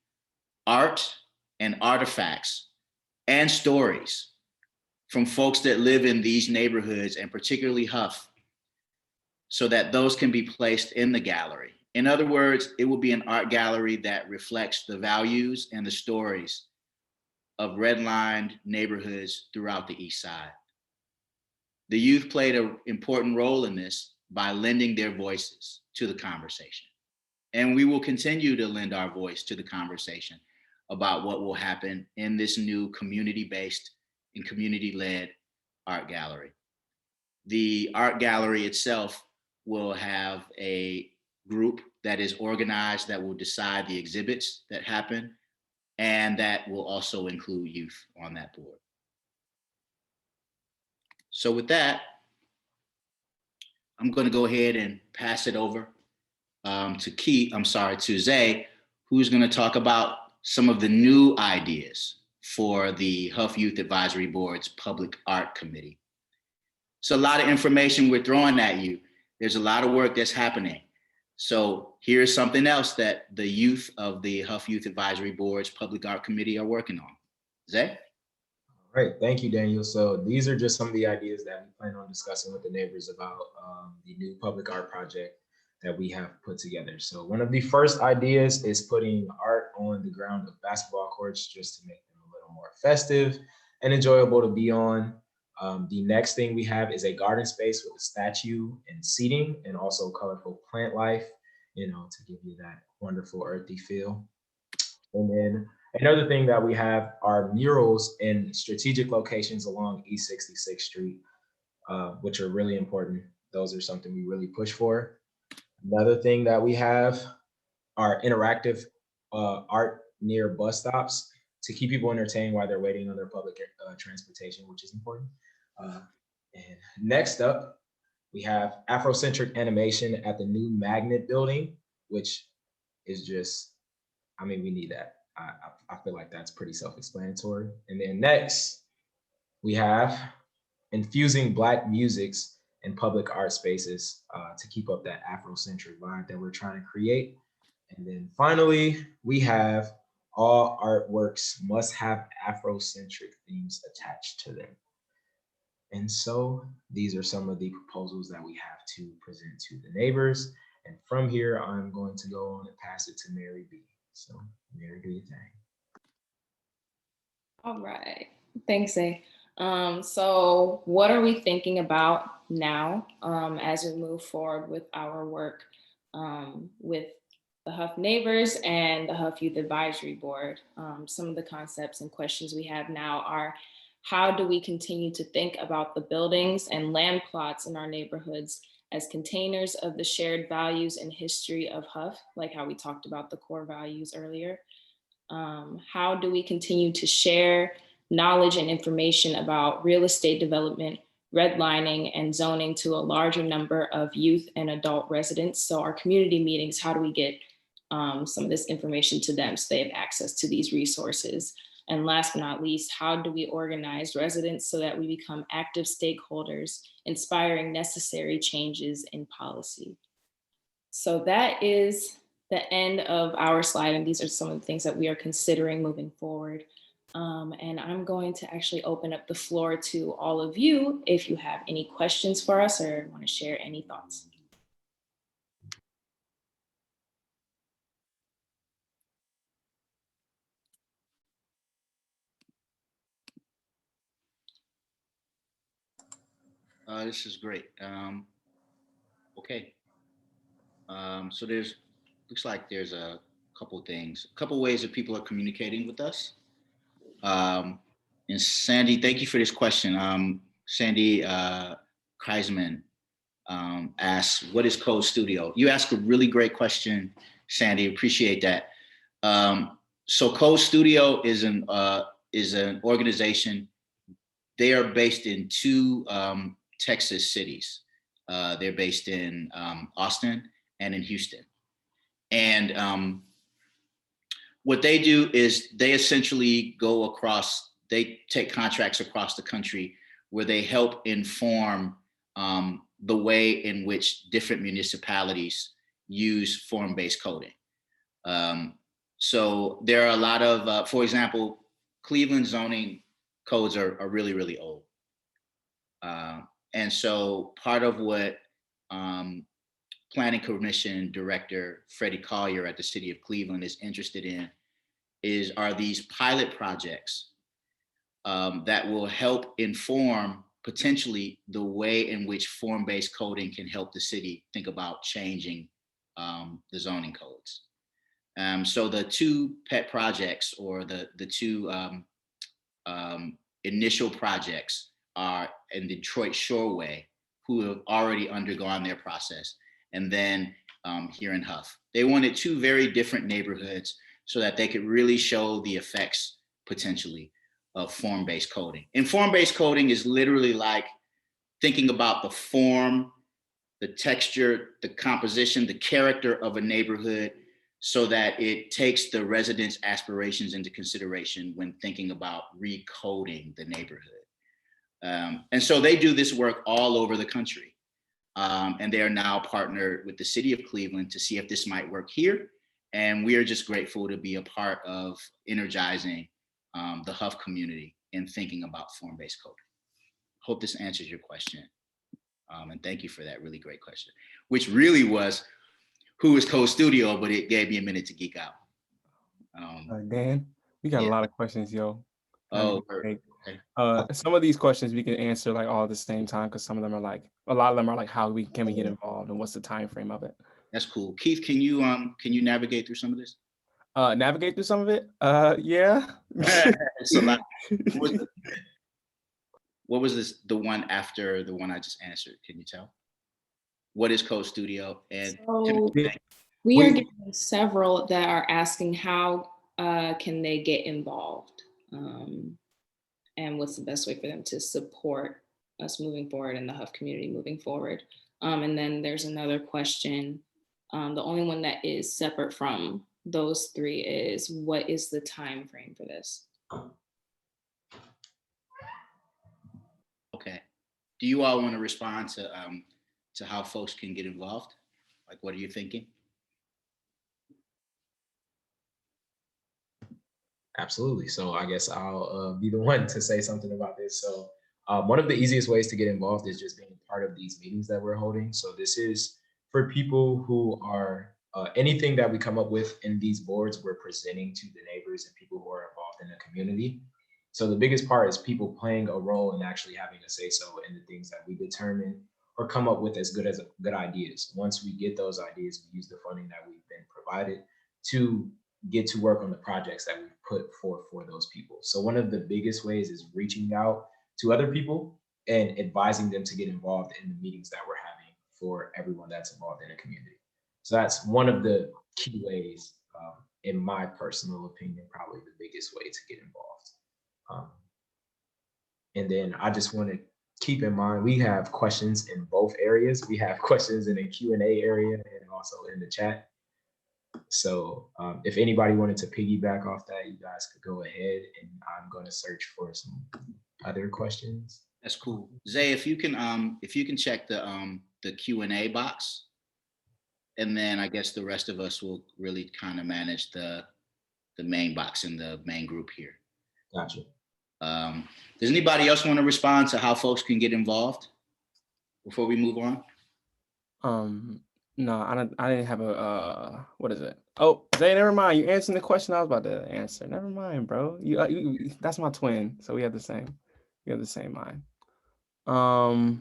S2: art and artifacts and stories from folks that live in these neighborhoods, and particularly Huff, so that those can be placed in the gallery. In other words, it will be an art gallery that reflects the values and the stories of redlined neighborhoods throughout the East Side. The youth played an important role in this by lending their voices to the conversation. And we will continue to lend our voice to the conversation about what will happen in this new community-based and community-led art gallery. The art gallery itself will have a group that is organized that will decide the exhibits that happen, and that will also include youth on that board. So with that, I'm going to go ahead and pass it over to Zay, who's going to talk about some of the new ideas for the Hough Youth Advisory Board's Public Art Committee. So a lot of information we're throwing at you. There's a lot of work that's happening. So here's something else that the youth of the Hough Youth Advisory Board's Public Art Committee are working on. Zay?
S6: All right, thank you, Daniel. So these are just some of the ideas that we plan on discussing with the neighbors about the new public art project that we have put together. So one of the first ideas is putting art on the ground of basketball courts just to make them a little more festive and enjoyable to be on. The next thing we have is a garden space with a statue and seating, and also colorful plant life, to give you that wonderful earthy feel. And then another thing that we have are murals in strategic locations along East 66th Street, which are really important. Those are something we really push for. Another thing that we have are interactive art near bus stops to keep people entertained while they're waiting on their public transportation, which is important. And next up, we have Afrocentric animation at the new Magnet building, which is just I mean, we need that. I feel like that's pretty self-explanatory. And then next, we have infusing Black musics in public art spaces to keep up that Afrocentric vibe that we're trying to create. And then finally, we have all artworks must have Afrocentric themes attached to them. And so these are some of the proposals that we have to present to the neighbors. And from here, I'm going to go on and pass it to Mary B. So Mary, do your thing.
S3: All right, thanks, A. So what are we thinking about now as we move forward with our work with the Hough neighbors and the Hough Youth Advisory Board? Some of the concepts and questions we have now are, how do we continue to think about the buildings and land plots in our neighborhoods as containers of the shared values and history of Hough, like how we talked about the core values earlier? How do we continue to share knowledge and information about real estate development, redlining, and zoning to a larger number of youth and adult residents? So our community meetings, how do we get some of this information to them so they have access to these resources? And last but not least, how do we organize residents so that we become active stakeholders, inspiring necessary changes in policy? So that is the end of our slide. And these are some of the things that we are considering moving forward. And I'm going to actually open up the floor to all of you if you have any questions for us or want to share any thoughts.
S2: This is great. Okay. So looks like there's a couple ways that people are communicating with us. And Sandy, thank you for this question. Sandy Kreisman asks, what is Code Studio? You asked a really great question, Sandy, appreciate that. So Code Studio is an organization. They are based in two Texas cities. They're based in Austin and in Houston. And what they do is they essentially they take contracts across the country where they help inform the way in which different municipalities use form-based coding. So there are a lot of, for example, Cleveland zoning codes are really, really old. And so part of what Planning Commission Director Freddie Collier at the City of Cleveland is interested in are these pilot projects that will help inform potentially the way in which form-based coding can help the city think about changing the zoning codes. So the two pet projects, or the two initial projects, are in Detroit Shoreway, who have already undergone their process, and then here in Hough. They wanted two very different neighborhoods so that they could really show the effects potentially of form-based coding. And form-based coding is literally like thinking about the form, the texture, the composition, the character of a neighborhood, so that it takes the residents' aspirations into consideration when thinking about recoding the neighborhood. And so they do this work all over the country. And they are now partnered with the City of Cleveland to see if this might work here. And we are just grateful to be a part of energizing the Hough community in thinking about form-based coding. Hope this answers your question. And thank you for that really great question, which really was, who is Code Studio? But it gave me a minute to geek out.
S4: Dan, we got a lot of questions, yo.
S2: Oh,
S4: okay. Some of these questions we can answer like all at the same time, because some of them are like, a lot of them are like, how can we get involved and what's the time frame of it?
S2: That's cool. Keith, can you navigate through some of this?
S4: Navigate through some of it? Yeah.
S2: It's a lot. What was this? The one after the one I just answered? Can you tell? What is Code Studio? And
S3: so we are getting several that are asking how can they get involved, and what's the best way for them to support us moving forward and the Hough community moving forward. And then there's another question. The only one that is separate from those three is, what is the time frame for this?
S2: Okay. Do you all want to respond to how folks can get involved? Like, what are you thinking?
S6: Absolutely. So I guess I'll be the one to say something about this. So one of the easiest ways to get involved is just being part of these meetings that we're holding. So this is for people who are anything that we come up with in these boards, we're presenting to the neighbors and people who are involved in the community. So the biggest part is people playing a role and actually having a say so in the things that we determine or come up with as good ideas. Once we get those ideas, we use the funding that we've been provided to get to work on the projects that we've put forth for those people. So one of the biggest ways is reaching out to other people and advising them to get involved in the meetings that we're having for everyone that's involved in the community. So that's one of the key ways, in my personal opinion, probably the biggest way to get involved. And then I just want to keep in mind, we have questions in both areas. We have questions in the Q&A area and also in the chat. So if anybody wanted to piggyback off that, you guys could go ahead, and I'm going to search for some other questions.
S2: That's cool. Zay, if you can check the Q&A box, and then I guess the rest of us will really kind of manage the main box in the main group here.
S6: Gotcha.
S2: Does anybody else want to respond to how folks can get involved before we move on?
S4: No, I didn't have a what is it? Oh, Zay, never mind. You answering the question I was about to answer. Never mind, bro. You that's my twin, so we have the same. We have the same mind.
S6: No,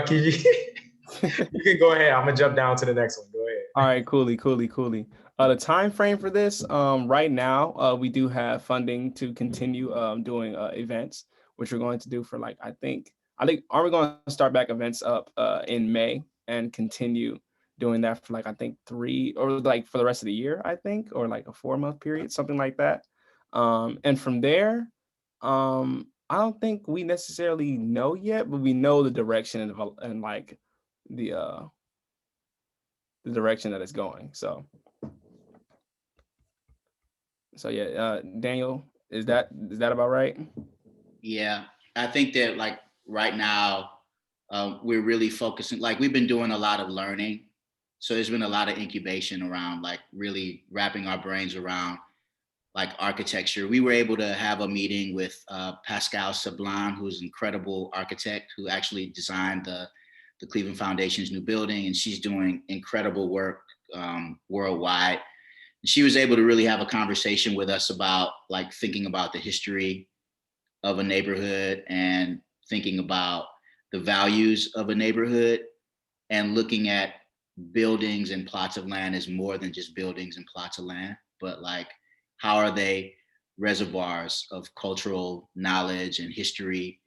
S6: can you you can go ahead. I'm gonna jump down to the next one. Go ahead.
S4: All right, coolly. The time frame for this, right now, we do have funding to continue doing events, which we're going to do for like I think are we going to start back events up in May and continue doing that for like I think 3 or like for the rest of the year, I think, or like a 4-month period, something like that. And from there, I don't think we necessarily know yet, but we know the direction and like the direction that it's going. So yeah, Daniel, is that about right?
S2: Yeah, I think that like right now, we're really focusing, like we've been doing a lot of learning. So there's been a lot of incubation around like really wrapping our brains around like architecture. We were able to have a meeting with Pascal Sablon, who's an incredible architect who actually designed the Cleveland Foundation's new building, and she's doing incredible work worldwide. And she was able to really have a conversation with us about like thinking about the history of a neighborhood and thinking about the values of a neighborhood and looking at buildings and plots of land as more than just buildings and plots of land, but like how are they reservoirs of cultural knowledge and history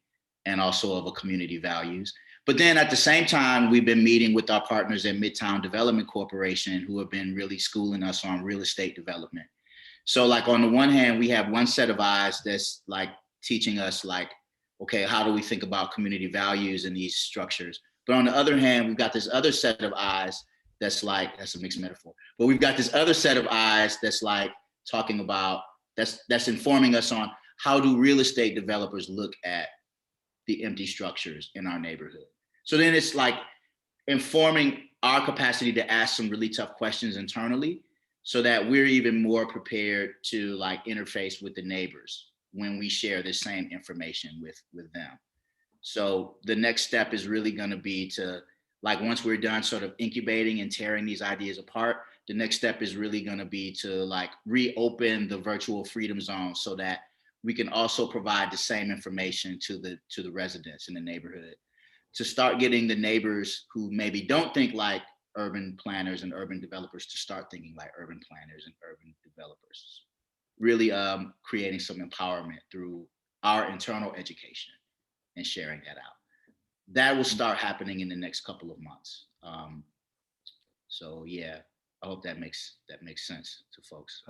S2: and also of a community values. But then at the same time, we've been meeting with our partners at Midtown Development Corporation who have been really schooling us on real estate development. So like on the one hand, we have one set of eyes that's like teaching us like, okay, how do we think about community values in these structures? But on the other hand, we've got this other set of eyes that's like, that's a mixed metaphor, but we've got this other set of eyes that's like talking about, that's informing us on how do real estate developers look at the empty structures in our neighborhood. So then it's like informing our capacity to ask some really tough questions internally so that we're even more prepared to like interface with the neighbors when we share this same information with them. So the next step is really going to be to like, once we're done sort of incubating and tearing these ideas apart, the next step is really going to be to like reopen the virtual freedom zone so that we can also provide the same information to the residents in the neighborhood, to start getting the neighbors who maybe don't think like urban planners and urban developers to start thinking like urban planners and urban developers, really creating some empowerment through our internal education and sharing that out. That will start happening in the next couple of months. So yeah, I hope that makes sense to folks.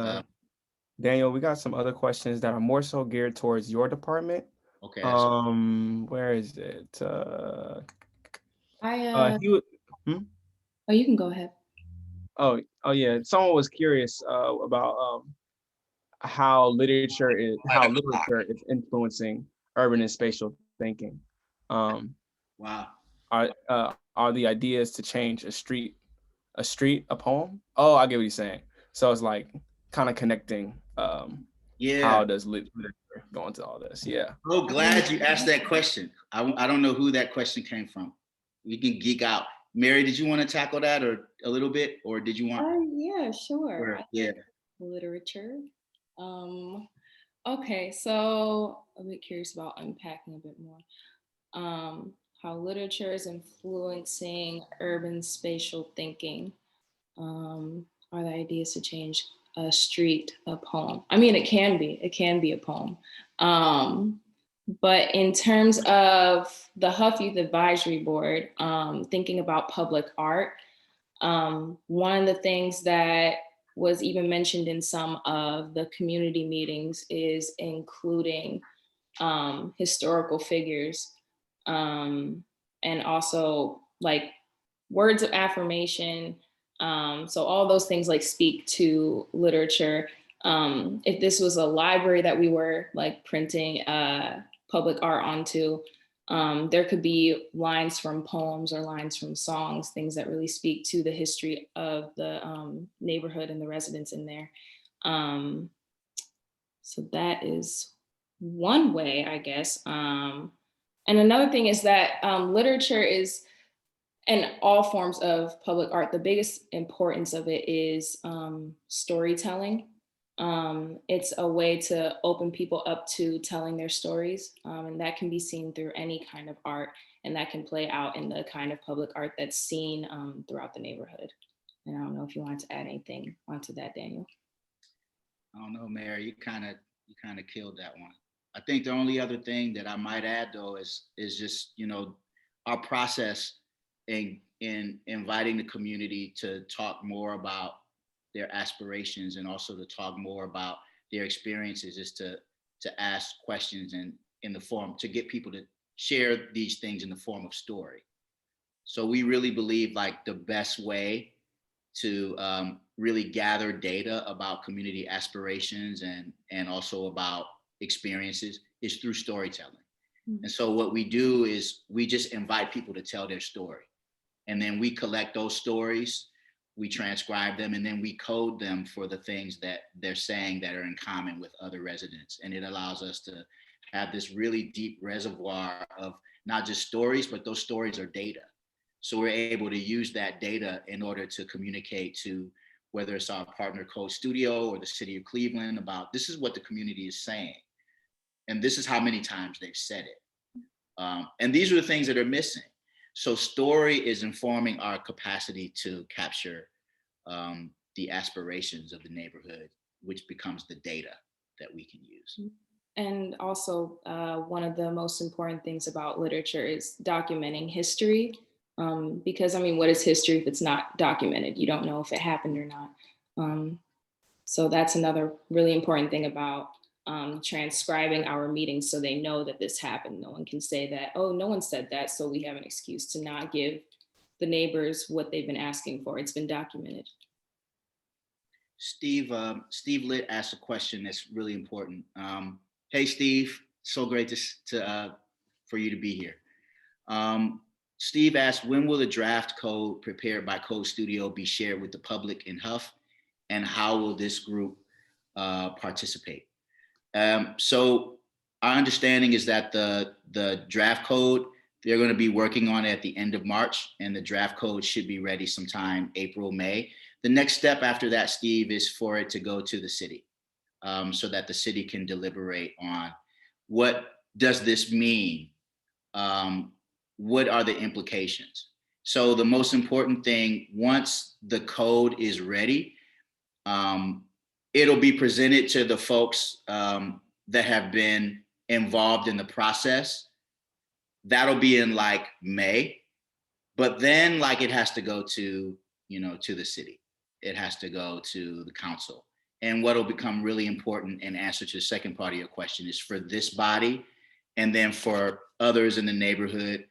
S4: Daniel, we got some other questions that are more so geared towards your department.
S2: Okay.
S4: Where is it?
S3: Oh, you can go ahead.
S4: Oh yeah. Someone was curious about how literature is influencing urban and spatial thinking.
S2: Wow.
S4: Are the ideas to change a poem? Oh, I get what you're saying. So it's like kind of connecting.
S2: Yeah.
S4: How does literature go into all this? Yeah.
S2: So glad you asked that question. I don't know who that question came from. We can geek out. Mary, did you want to tackle that or a little bit, or did you want?
S3: Yeah, sure.
S2: Yeah.
S3: Literature. Okay, so I'm a bit curious about unpacking a bit more. How literature is influencing urban spatial thinking. Are the ideas to change a street a poem? I mean, it can be a poem. But in terms of the Hough Youth Advisory Board, thinking about public art, one of the things that was even mentioned in some of the community meetings is including historical figures, and also like words of affirmation. So all those things like speak to literature. If this was a library that we were like printing public art onto, there could be lines from poems or lines from songs, things that really speak to the history of the neighborhood and the residents in there. So that is one way, I guess. And another thing is that literature is, and all forms of public art, the biggest importance of it is storytelling. It's a way to open people up to telling their stories, and that can be seen through any kind of art, and that can play out in the kind of public art that's seen throughout the neighborhood. And I don't know if you wanted to add anything onto that, Daniel.
S2: I don't know, Mary. You kind of killed that one. I think the only other thing that I might add though is just our process in inviting the community to talk more about their aspirations and also to talk more about their experiences is to ask questions in the form to get people to share these things in the form of story. So we really believe like the best way to really gather data about community aspirations and also about experiences is through storytelling. Mm-hmm. And so what we do is we just invite people to tell their story. And then we collect those stories, we transcribe them, and then we code them for the things that they're saying that are in common with other residents. And it allows us to have this really deep reservoir of not just stories, but those stories are data. So we're able to use that data in order to communicate to whether it's our partner Code Studio or the city of Cleveland about this is what the community is saying. And this is how many times they've said it. And these are the things that are missing. So story is informing our capacity to capture the aspirations of the neighborhood, which becomes the data that we can use.
S3: And also one of the most important things about literature is documenting history. Because I mean, what is history if it's not documented? You don't know if it happened or not. So that's another really important thing about transcribing our meetings so they know that this happened. No one can say that, oh, no one said that, so we have an excuse to not give the neighbors what they've been asking for. It's been documented.
S2: Steve Litt asked a question that's really important. Hey, Steve, so great for you to be here. Steve asked, when will the draft code prepared by Code Studio be shared with the public in Huff? And how will this group participate? So our understanding is that the draft code, they're going to be working on it at the end of March, and the draft code should be ready sometime April, May. The next step after that, Steve, is for it to go to the city so that the city can deliberate on what does this mean? What are the implications? So the most important thing, once the code is ready, it'll be presented to the folks that have been involved in the process. That'll be in like May, but then like it has to go to the city. It has to go to the council. And what'll become really important in answer to the second part of your question is for this body and then for others in the neighborhood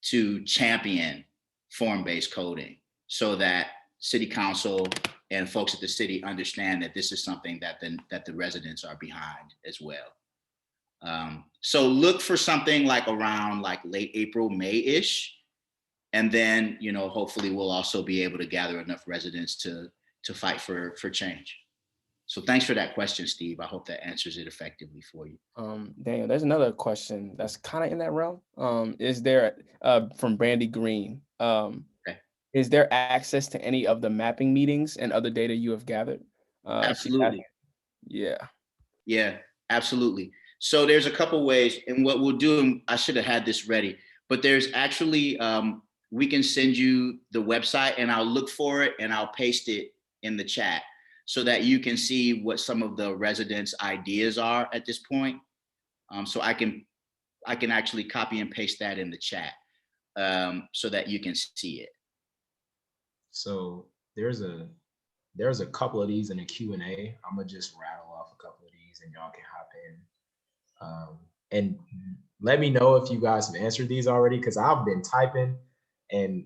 S2: to champion form-based coding so that city council and folks at the city understand that this is something that the residents are behind as well. So look for something like around like late April, May-ish. And then, you know, hopefully we'll also be able to gather enough residents to fight for change. So thanks for that question, Steve. I hope that answers it effectively for you.
S4: Daniel, there's another question that's kind of in that realm. Is there, from Brandy Green,
S2: Okay.
S4: Is there access to any of the mapping meetings and other data you have gathered?
S2: Absolutely.
S4: Yeah,
S2: absolutely. So there's a couple ways, and what we'll do, and I should have had this ready, but there's actually, we can send you the website and I'll look for it and I'll paste it in the chat so that you can see what some of the residents' ideas are at this point. So I can actually copy and paste that in the chat so that you can see it.
S6: So there's a couple of these in the Q&A. I'm gonna just rattle off a couple of these and y'all can hop in. And let me know if you guys have answered these already, because I've been typing and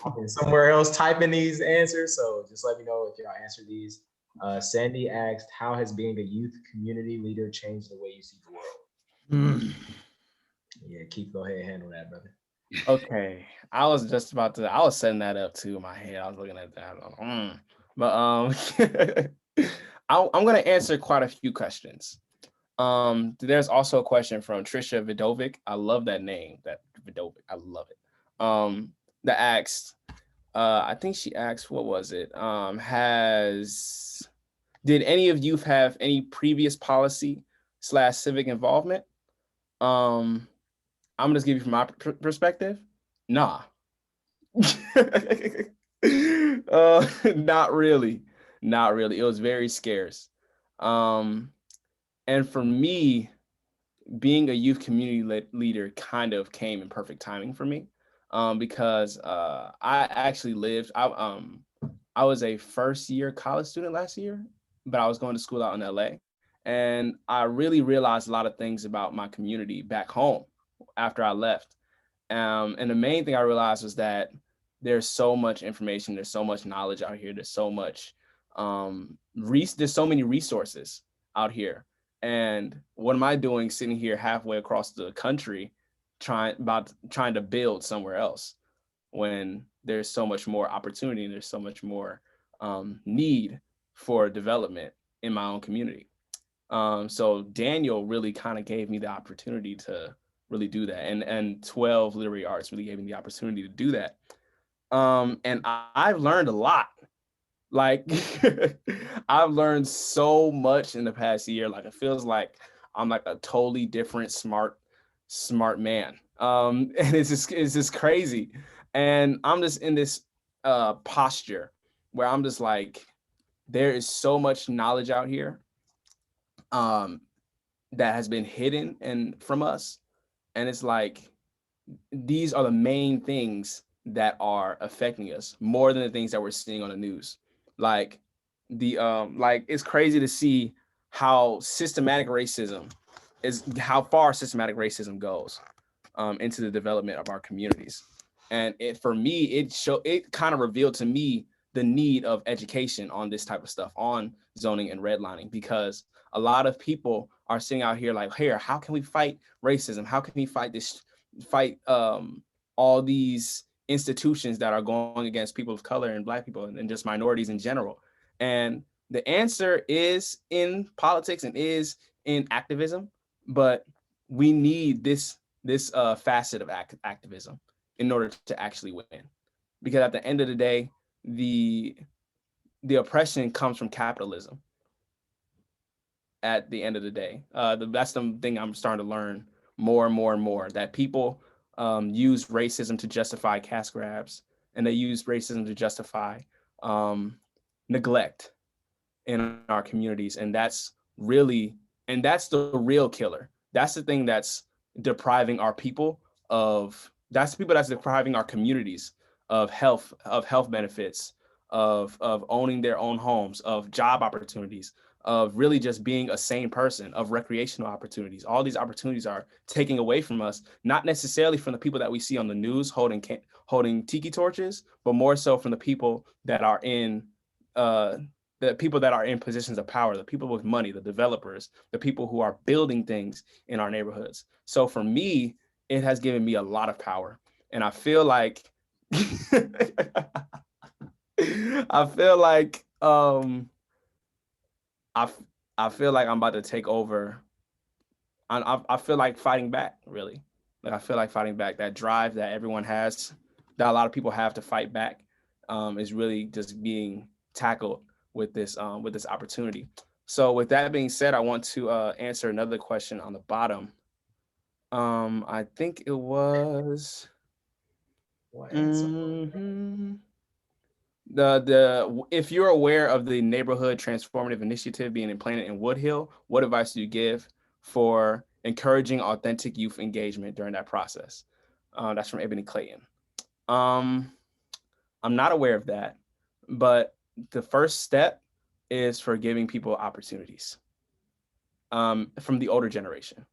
S6: I've been somewhere else typing these answers. So just let me know if y'all answered these. Sandy asked, how has being a youth community leader changed the way you see the world? Yeah, Keith, go ahead and handle that, brother.
S4: Okay, I was setting that up too in my head. I was looking at that. But I'm gonna answer quite a few questions. There's also a question from Trisha Vidovic. I love that name, that Vidovic. I love it. That asked, I think she asked, what was it? Did any of you have any previous policy / civic involvement? I'm gonna just give you from my perspective. Nah. Not really. It was very scarce. And for me, being a youth community leader kind of came in perfect timing for me, because I actually I was a first year college student last year, but I was going to school out in LA. And I really realized a lot of things about my community back home after I left. And the main thing I realized was that there's so much information, there's so much knowledge out here, there's so much, there's so many resources out here. And what am I doing sitting here halfway across the country trying to build somewhere else when there's so much more opportunity and there's so much more need for development in my own community. So Daniel really kind of gave me the opportunity to really do that. And 12 Literary Arts really gave me the opportunity to do that. And I've learned a lot. Like I've learned so much in the past year. Like it feels like I'm like a totally different smart man. And it's just crazy. And I'm just in this posture where I'm just like, there is so much knowledge out here that has been hidden and from us. And it's like, these are the main things that are affecting us more than the things that we're seeing on the news. Like it's crazy to see how far systematic racism goes into the development of our communities. And for me, it kind of revealed to me the need of education on this type of stuff, on zoning and redlining, because a lot of people are sitting out here like, here, how can we fight racism? How can we fight all these institutions that are going against people of color and Black people and just minorities in general? And the answer is in politics and is in activism, but we need this facet of activism in order to actually win. Because at the end of the day, the oppression comes from capitalism. At the end of the day, that's the thing I'm starting to learn more and more, that people use racism to justify cash grabs, and they use racism to justify neglect in our communities. And that's the real killer. That's the thing that's depriving our people that's depriving our communities of health benefits, of owning their own homes, of job opportunities, of really just being a sane person, of recreational opportunities. All these opportunities are taking away from us, not necessarily from the people that we see on the news holding tiki torches, but more so from the people that are in positions of power, the people with money, the developers, the people who are building things in our neighborhoods. So for me, it has given me a lot of power. And I feel like I feel like I'm about to take over. I feel like fighting back, really. Like I feel like fighting back. That drive that everyone has, that a lot of people have to fight back, is really just being tackled with this opportunity. So with that being said, I want to answer another question on the bottom. I think it was if you're aware of the neighborhood transformative initiative being implemented in Wood Hill, what advice do you give for encouraging authentic youth engagement during that process? That's from Ebony Clayton. I'm not aware of that, but the first step is for giving people opportunities from the older generation.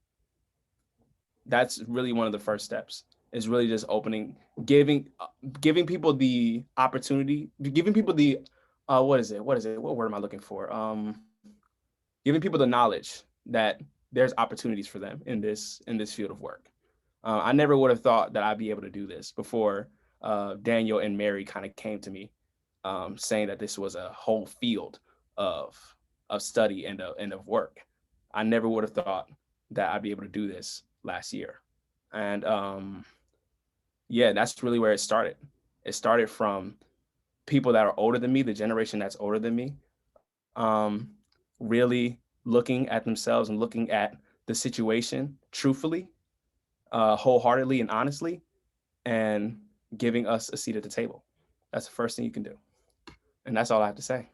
S4: That's really one of the first steps, is really just giving people the opportunity, giving people the, what word am I looking for? Giving people the knowledge that there's opportunities for them in this field of work. I never would have thought that I'd be able to do this before Daniel and Mary kind of came to me saying that this was a whole field of study and of work. I never would have thought that I'd be able to do this last year. And yeah, that's really where it started. It started from people that are older than me, the generation that's older than me, really looking at themselves and looking at the situation truthfully, wholeheartedly and honestly, and giving us a seat at the table. That's the first thing you can do. And that's all I have to say.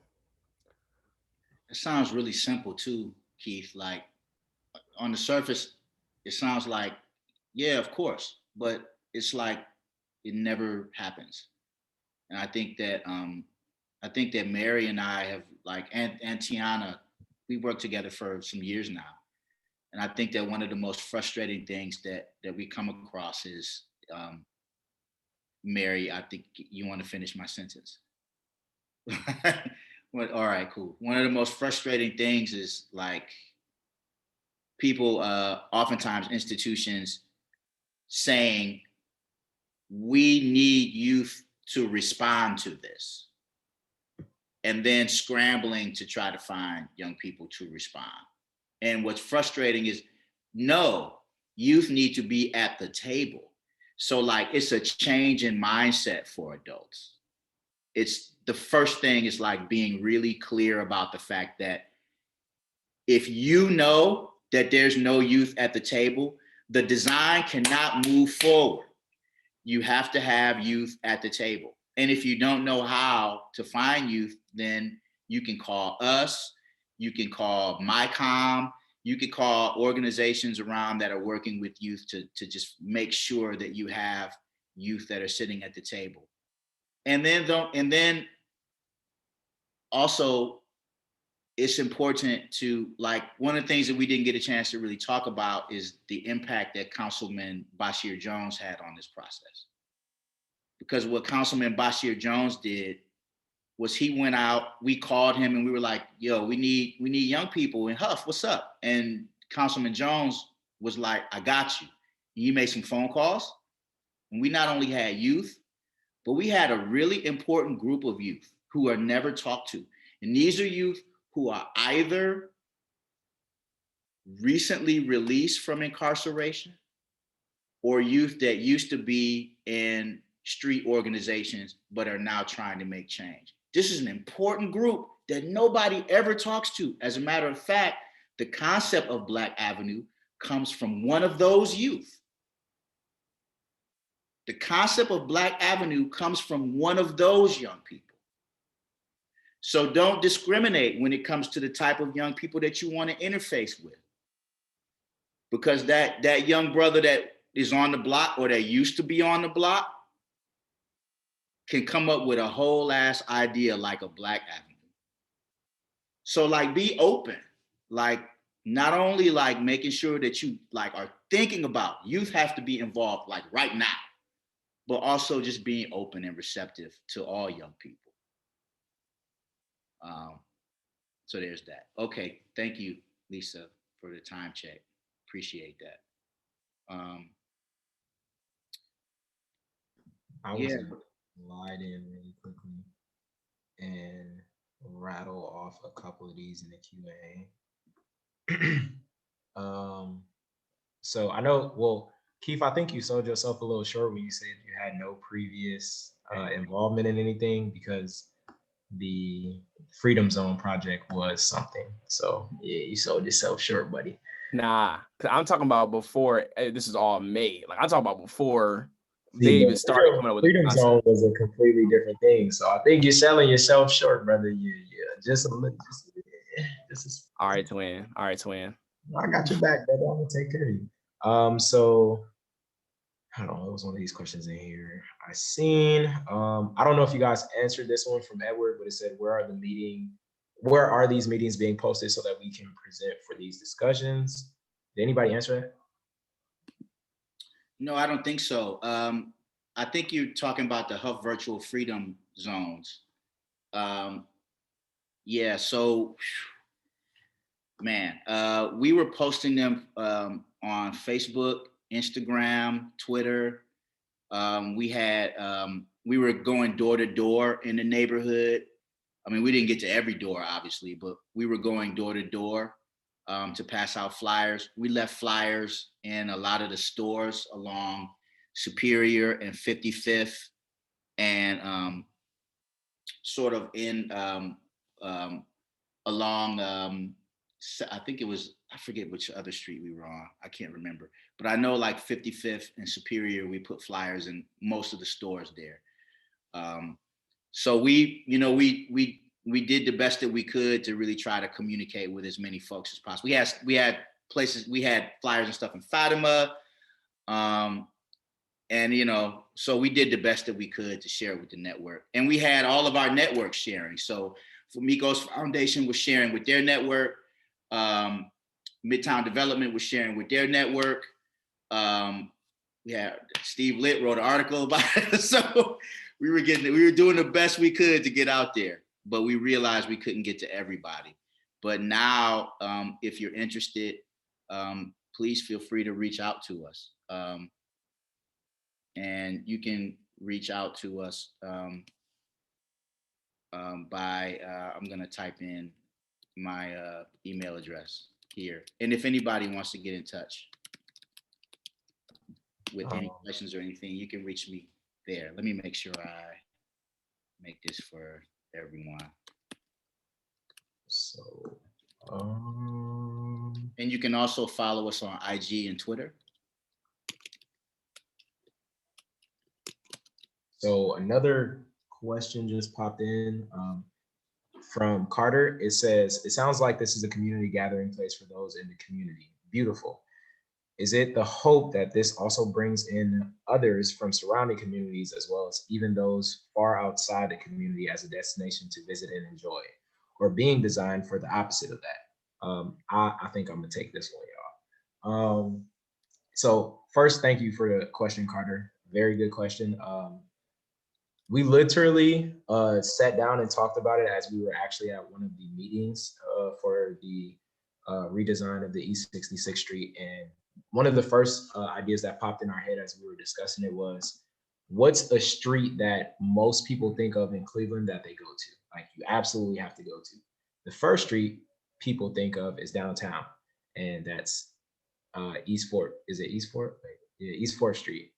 S2: It sounds really simple too, Keith. Like on the surface, it sounds like, yeah, of course, but it's like it never happens. And I think that Mary and I have and Tiyana, we worked together for some years now. And I think that one of the most frustrating things that we come across is, Mary, I think you want to finish my sentence. Well, all right, cool. One of the most frustrating things is like people, oftentimes institutions saying, we need youth to respond to this, and then scrambling to try to find young people to respond. And what's frustrating is, no, youth need to be at the table. So like, it's a change in mindset for adults. It's the first thing is like being really clear about the fact that if you know that there's no youth at the table, the design cannot move forward. You have to have youth at the table. And if you don't know how to find youth, then you can call us, you can call MyCom, you can call organizations around that are working with youth to just make sure that you have youth that are sitting at the table. And then also, it's important to, like, one of the things that we didn't get a chance to really talk about is the impact that Councilman Bashir Jones had on this process. Because what Councilman Bashir Jones did was he went out, we called him and we were like, yo, we need young people in Huff, what's up? And Councilman Jones was like, I got you. And he made some phone calls. And we not only had youth, but we had a really important group of youth who are never talked to. And these are youth who are either recently released from incarceration or youth that used to be in street organizations but are now trying to make change. This is an important group that nobody ever talks to. As a matter of fact, the concept of Black Avenue comes from one of those youth. The concept of Black Avenue comes from one of those young people. So don't discriminate when it comes to the type of young people that you want to interface with. Because that young brother that is on the block or that used to be on the block can come up with a whole ass idea like a Black Avenue. So like be open, like not only like making sure that you like are thinking about youth have to be involved like right now, but also just being open and receptive to all young people. So there's that. Okay, thank you, Lisa, for the time check. Appreciate that.
S6: I was
S2: Yeah.
S6: gonna slide in really quickly and rattle off a couple of these in the Q&A. So I know, well, Keith, I think you sold yourself a little short when you said you had no previous involvement in anything, because the Freedom Zone project was something. So yeah, you sold yourself short, buddy.
S4: Nah, because I'm talking about before this is all made. Like I'm talking about before
S6: See,
S4: they
S6: but
S4: even started coming up with the
S6: Freedom
S4: concept.
S6: Zone was a completely different thing. So I think you're selling yourself short, brother. Yeah, just a little.
S4: All right, twin. All right, twin.
S6: I got your back, brother. I'm gonna take care of you. So I don't know. It was one of these questions in here I seen. I don't know if you guys answered this one from Edward, but it said, where are these meetings being posted so that we can present for these discussions? Did anybody answer that?
S2: No, I don't think so. I think you're talking about the Huff Virtual Freedom Zones. Yeah, so, man, we were posting them on Facebook, Instagram, Twitter. We were going door to door in the neighborhood. I mean, we didn't get to every door, obviously, but we were going door to door to pass out flyers. We left flyers in a lot of the stores along Superior and 55th, and sort of in along, I think it was, I forget which other street we were on. I can't remember, but I know like 55th and Superior, we put flyers in most of the stores there. So we did the best that we could to really try to communicate with as many folks as possible. We had flyers and stuff in Fatima. And, so we did the best that we could to share with the network. And we had all of our networks sharing. So Flamiko's Foundation was sharing with their network. Midtown Development was sharing with their network. Steve Litt wrote an article about it. So we were doing the best we could to get out there, but we realized we couldn't get to everybody. But now, if you're interested, please feel free to reach out to us. And you can reach out to us by, I'm going to type in my email address here. And if anybody wants to get in touch with any questions or anything, you can reach me there. Let me make sure I make this for everyone.
S6: So,
S2: and you can also follow us on IG and Twitter.
S6: So another question just popped in from Carter. It says, it sounds like this is a community gathering place for those in the community. Beautiful. Is it the hope that this also brings in others from surrounding communities, as well as even those far outside the community, as a destination to visit and enjoy, or being designed for the opposite of that? I think I'm gonna take this one, y'all. So first, thank you for the question, Carter. Very good question. We literally sat down and talked about it as we were actually at one of the meetings for the redesign of the East 66th Street. And one of the first ideas that popped in our head as we were discussing it was, what's a street that most people think of in Cleveland that they go to? Like, you absolutely have to go to. The first street people think of is downtown, and that's East 4th. Is it East 4th? Yeah, East 4th Street.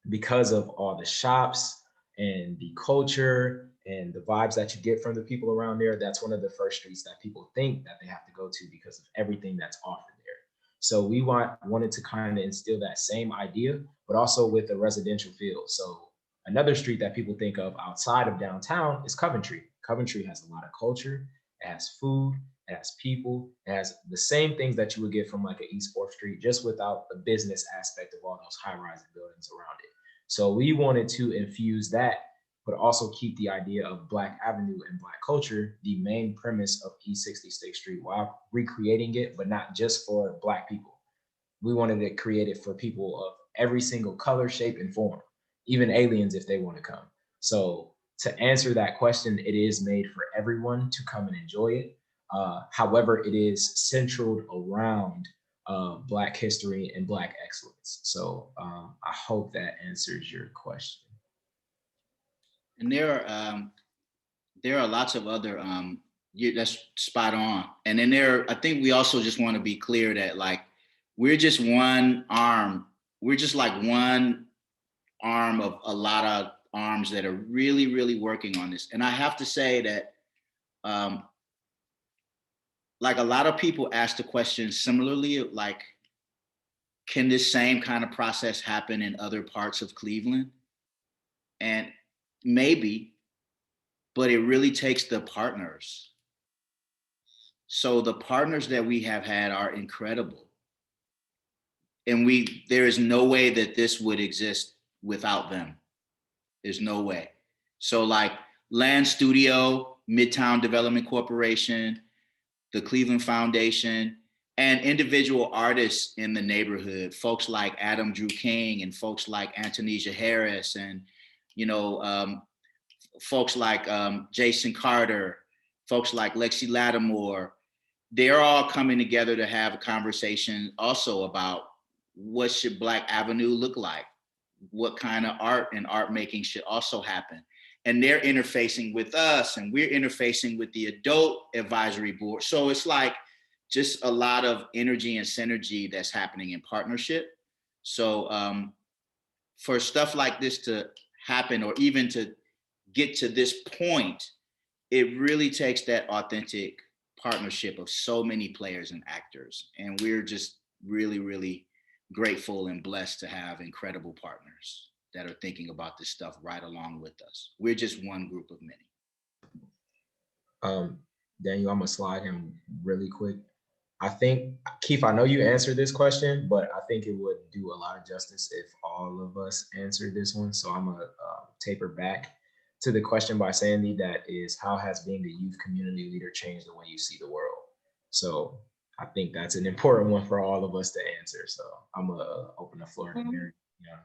S6: Because of all the shops and the culture and the vibes that you get from the people around there, that's one of the first streets that people think that they have to go to because of everything that's offered there. So we wanted to kind of instill that same idea, but also with a residential feel. So another street that people think of outside of downtown is Coventry. Coventry has a lot of culture, it has food, it has people, it has the same things that you would get from like an East 4th Street, just without the business aspect of all those high-rise buildings around it. So we wanted to infuse that but also keep the idea of Black Avenue and Black culture the main premise of East 66th Street while recreating it, but not just for Black people. We wanted to create it for people of every single color, shape, and form, even aliens if they want to come. So to answer that question, it is made for everyone to come and enjoy it. However, it is centered around Black history and Black excellence. So I hope that answers your question.
S2: And there are lots of other, that's spot on. And then I think we also just want to be clear that like, we're just one arm. We're just like one arm of a lot of arms that are really, really working on this. And I have to say that, like a lot of people ask the question similarly, like, can this same kind of process happen in other parts of Cleveland? And maybe, but it really takes the partners. So the partners that we have had are incredible. And there is no way that this would exist without them. There's no way. So like Land Studio, Midtown Development Corporation, the Cleveland Foundation, and individual artists in the neighborhood, folks like Adam Drew King and folks like Antonesia Harris and, folks like Jason Carter, folks like Lexi Lattimore, they're all coming together to have a conversation also about what should Black Avenue look like? What kind of art and art making should also happen? And they're interfacing with us and we're interfacing with the adult advisory board. So it's like just a lot of energy and synergy that's happening in partnership. So for stuff like this to happen or even to get to this point, it really takes that authentic partnership of so many players and actors. And we're just really, really grateful and blessed to have incredible partners that are thinking about this stuff right along with us. We're just one group of many.
S6: Daniel, I'm gonna slide him really quick. I think, Keith, I know you answered this question, but I think it would do a lot of justice if all of us answered this one. So I'm gonna taper back to the question by Sandy that is, how has being a youth community leader changed the way you see the world? So I think that's an important one for all of us to answer. So I'm gonna open the floor to Mary. Yeah.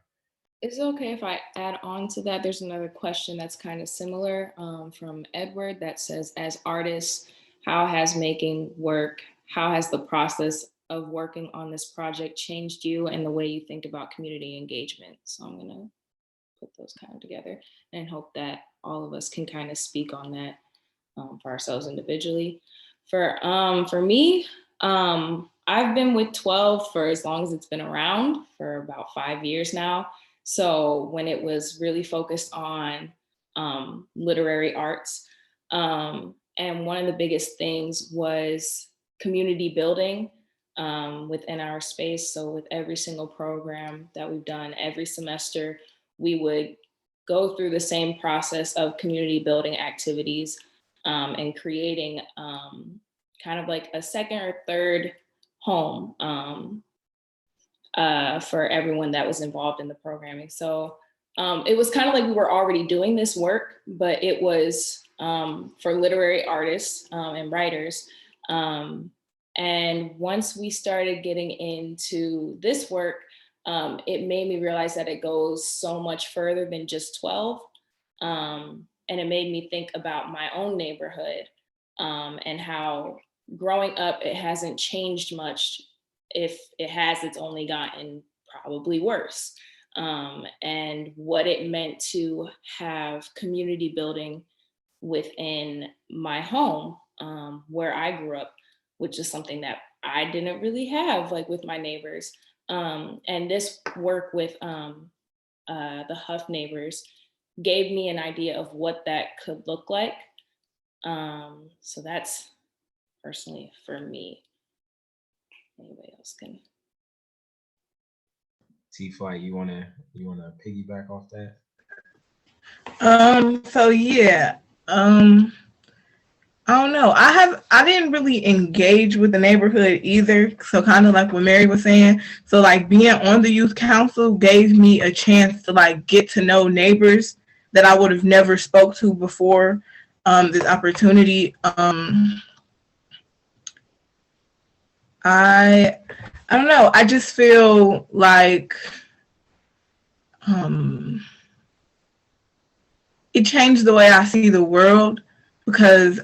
S3: Is it okay if I add on to that? There's another question that's kind of similar from Edward that says, as artists, how has making work, how has the process of working on this project changed you and the way you think about community engagement? So I'm gonna put those kind of together and hope that all of us can kind of speak on that for ourselves individually. For me, I've been with 12 for as long as it's been around, for about 5 years now. So when it was really focused on literary arts, and one of the biggest things was community building within our space. So with every single program that we've done, every semester, we would go through the same process of community building activities and creating kind of like a second or third home for everyone that was involved in the programming. So it was kind of like we were already doing this work, but it was for literary artists and writers. And once we started getting into this work, it made me realize that it goes so much further than just 12. And it made me think about my own neighborhood and how growing up, it hasn't changed much. If it has, it's only gotten probably worse. And what it meant to have community building within my home, where I grew up, which is something that I didn't really have, like with my neighbors. And this work with the Hough neighbors gave me an idea of what that could look like. So that's personally for me. Anybody else can.
S6: T-Flight, you wanna piggyback off that?
S5: So yeah, I don't know. I didn't really engage with the neighborhood either. So kind of like what Mary was saying. So like being on the youth council gave me a chance to like get to know neighbors that I would have never spoke to before this opportunity. I don't know. I just feel like it changed the way I see the world, because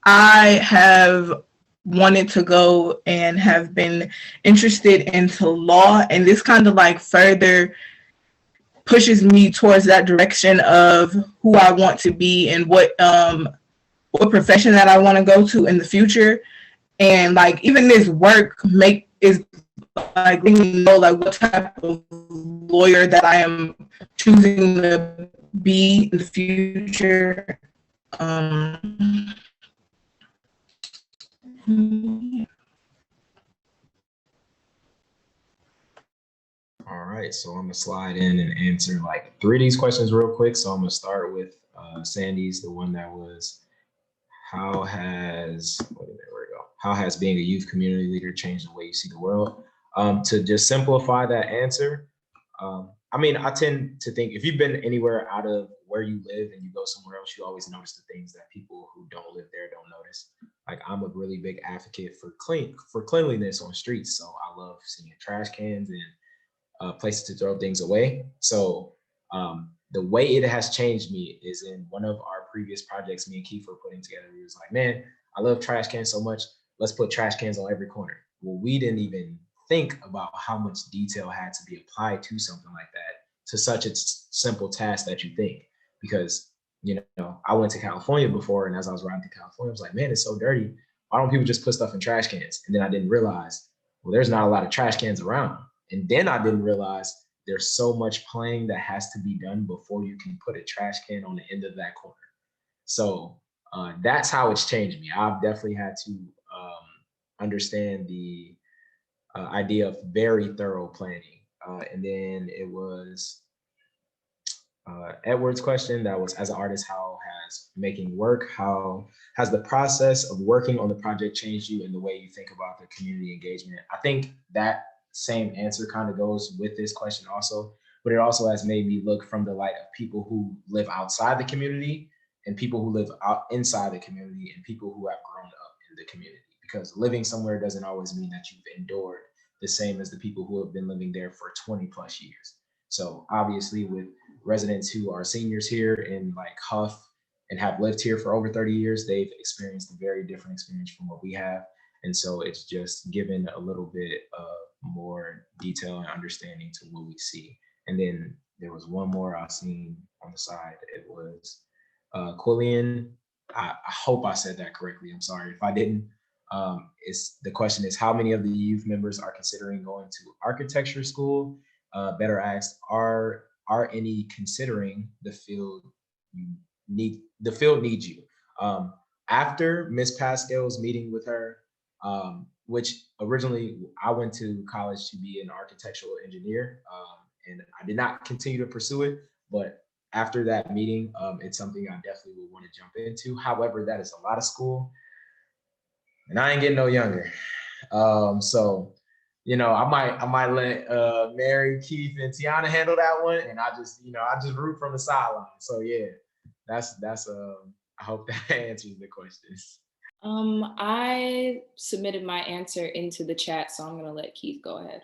S5: I have wanted to go and have been interested into law, and this kind of like further pushes me towards that direction of who I want to be and what profession that I want to go to in the future. And like even this work is like letting me know like what type of lawyer that I am choosing to be in the future.
S6: All right, so I'm gonna slide in and answer like 3 of these questions real quick. So I'm gonna start with Sandy's, the one that was, how has being a youth community leader changed the way you see the world? To just simplify that answer, I mean, I tend to think if you've been anywhere out of where you live and you go somewhere else, you always notice the things that people who don't live there don't notice. Like I'm a really big advocate for cleanliness on streets. So I love seeing trash cans and places to throw things away. So the way it has changed me is in one of our previous projects me and Keith were putting together. We was like, man, I love trash cans so much. Let's put trash cans on every corner. Well, we didn't even think about how much detail had to be applied to something like that, to such a simple task that you think. Because, you know, I went to California before, and as I was riding to California, I was like, man, it's so dirty. Why don't people just put stuff in trash cans? And then I didn't realize, well, there's not a lot of trash cans around. And then I didn't realize there's so much planning that has to be done before you can put a trash can on the end of that corner. So that's how it's changed me. I've definitely had to understand the idea of very thorough planning. And then it was Edward's question that was, as an artist, how has the process of working on the project changed you in the way you think about the community engagement? I think that same answer kind of goes with this question also, but it also has made me look from the light of people who live outside the community and people who live out inside the community and people who have grown up in the community, because living somewhere doesn't always mean that you've endured the same as the people who have been living there for 20 plus years. So obviously with residents who are seniors here in like Huff and have lived here for over 30 years, they've experienced a very different experience from what we have. And so it's just given a little bit of more detail and understanding to what we see. And then there was one more I seen on the side. It was Quillian. I hope I said that correctly. I'm sorry if I didn't. The question is, how many of the youth members are considering going to architecture school? Better asked, are any considering the field needs you? After Miss Pascal's meeting with her, which originally I went to college to be an architectural engineer, and I did not continue to pursue it, but after that meeting, it's something I definitely would want to jump into. However, that is a lot of school, and I ain't getting no younger. So, you know, I might let Mary, Keith, and Tiyana handle that one, and I just root from the sideline. So yeah, that's I hope that answers the questions.
S3: I submitted my answer into the chat, so I'm gonna let Keith go ahead.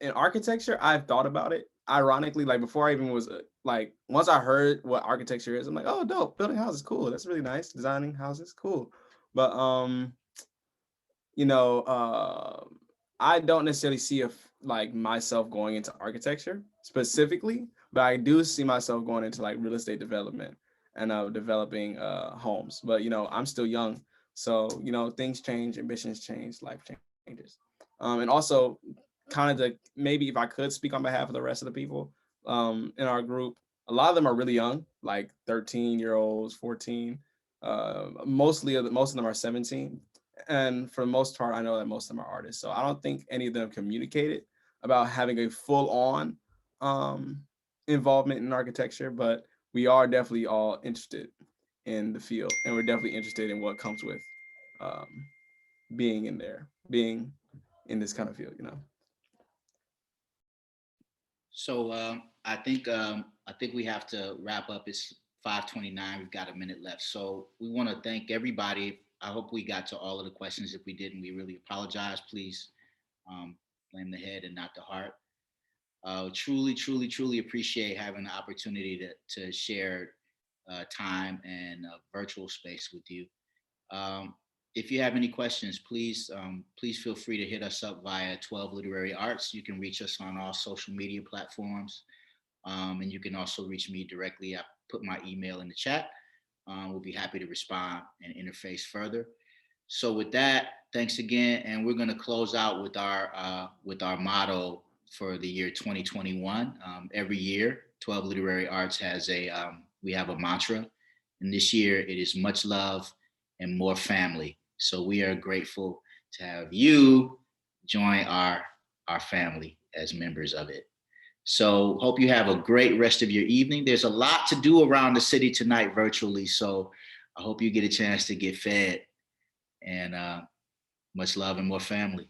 S4: In architecture, I've thought about it. Ironically, like before I even was like, once I heard what architecture is, I'm like, oh, dope, building houses, cool. That's really nice. Designing houses, cool. But I don't necessarily see like myself going into architecture specifically, but I do see myself going into like real estate development and developing homes. But I'm still young, so things change, ambitions change, life changes, and also kind of maybe if I could speak on behalf of the rest of the people in our group, a lot of them are really young, like 13-year-olds, 14. Most of them are 17. And for the most part, I know that most of them are artists. So I don't think any of them communicated about having a full-on involvement in architecture, but we are definitely all interested in the field, and we're definitely interested in what comes with being in this kind of field,
S2: So I think we have to wrap up. It's 5:29. We've got a minute left. So we want to thank everybody. I hope we got to all of the questions. If we didn't, we really apologize. Please blame the head and not the heart. Truly appreciate having the opportunity to share time and virtual space with you. If you have any questions, please feel free to hit us up via 12 Literary Arts. You can reach us on all social media platforms. And you can also reach me directly. I put my email in the chat. We'll be happy to respond and interface further. So with that, thanks again. And we're going to close out with our motto for the year 2021. Every year, 12 Literary Arts has we have a mantra. And this year it is much love and more family. So we are grateful to have you join our family as members of it. So hope you have a great rest of your evening. There's a lot to do around the city tonight virtually. So I hope you get a chance to get fed, and much love and more family.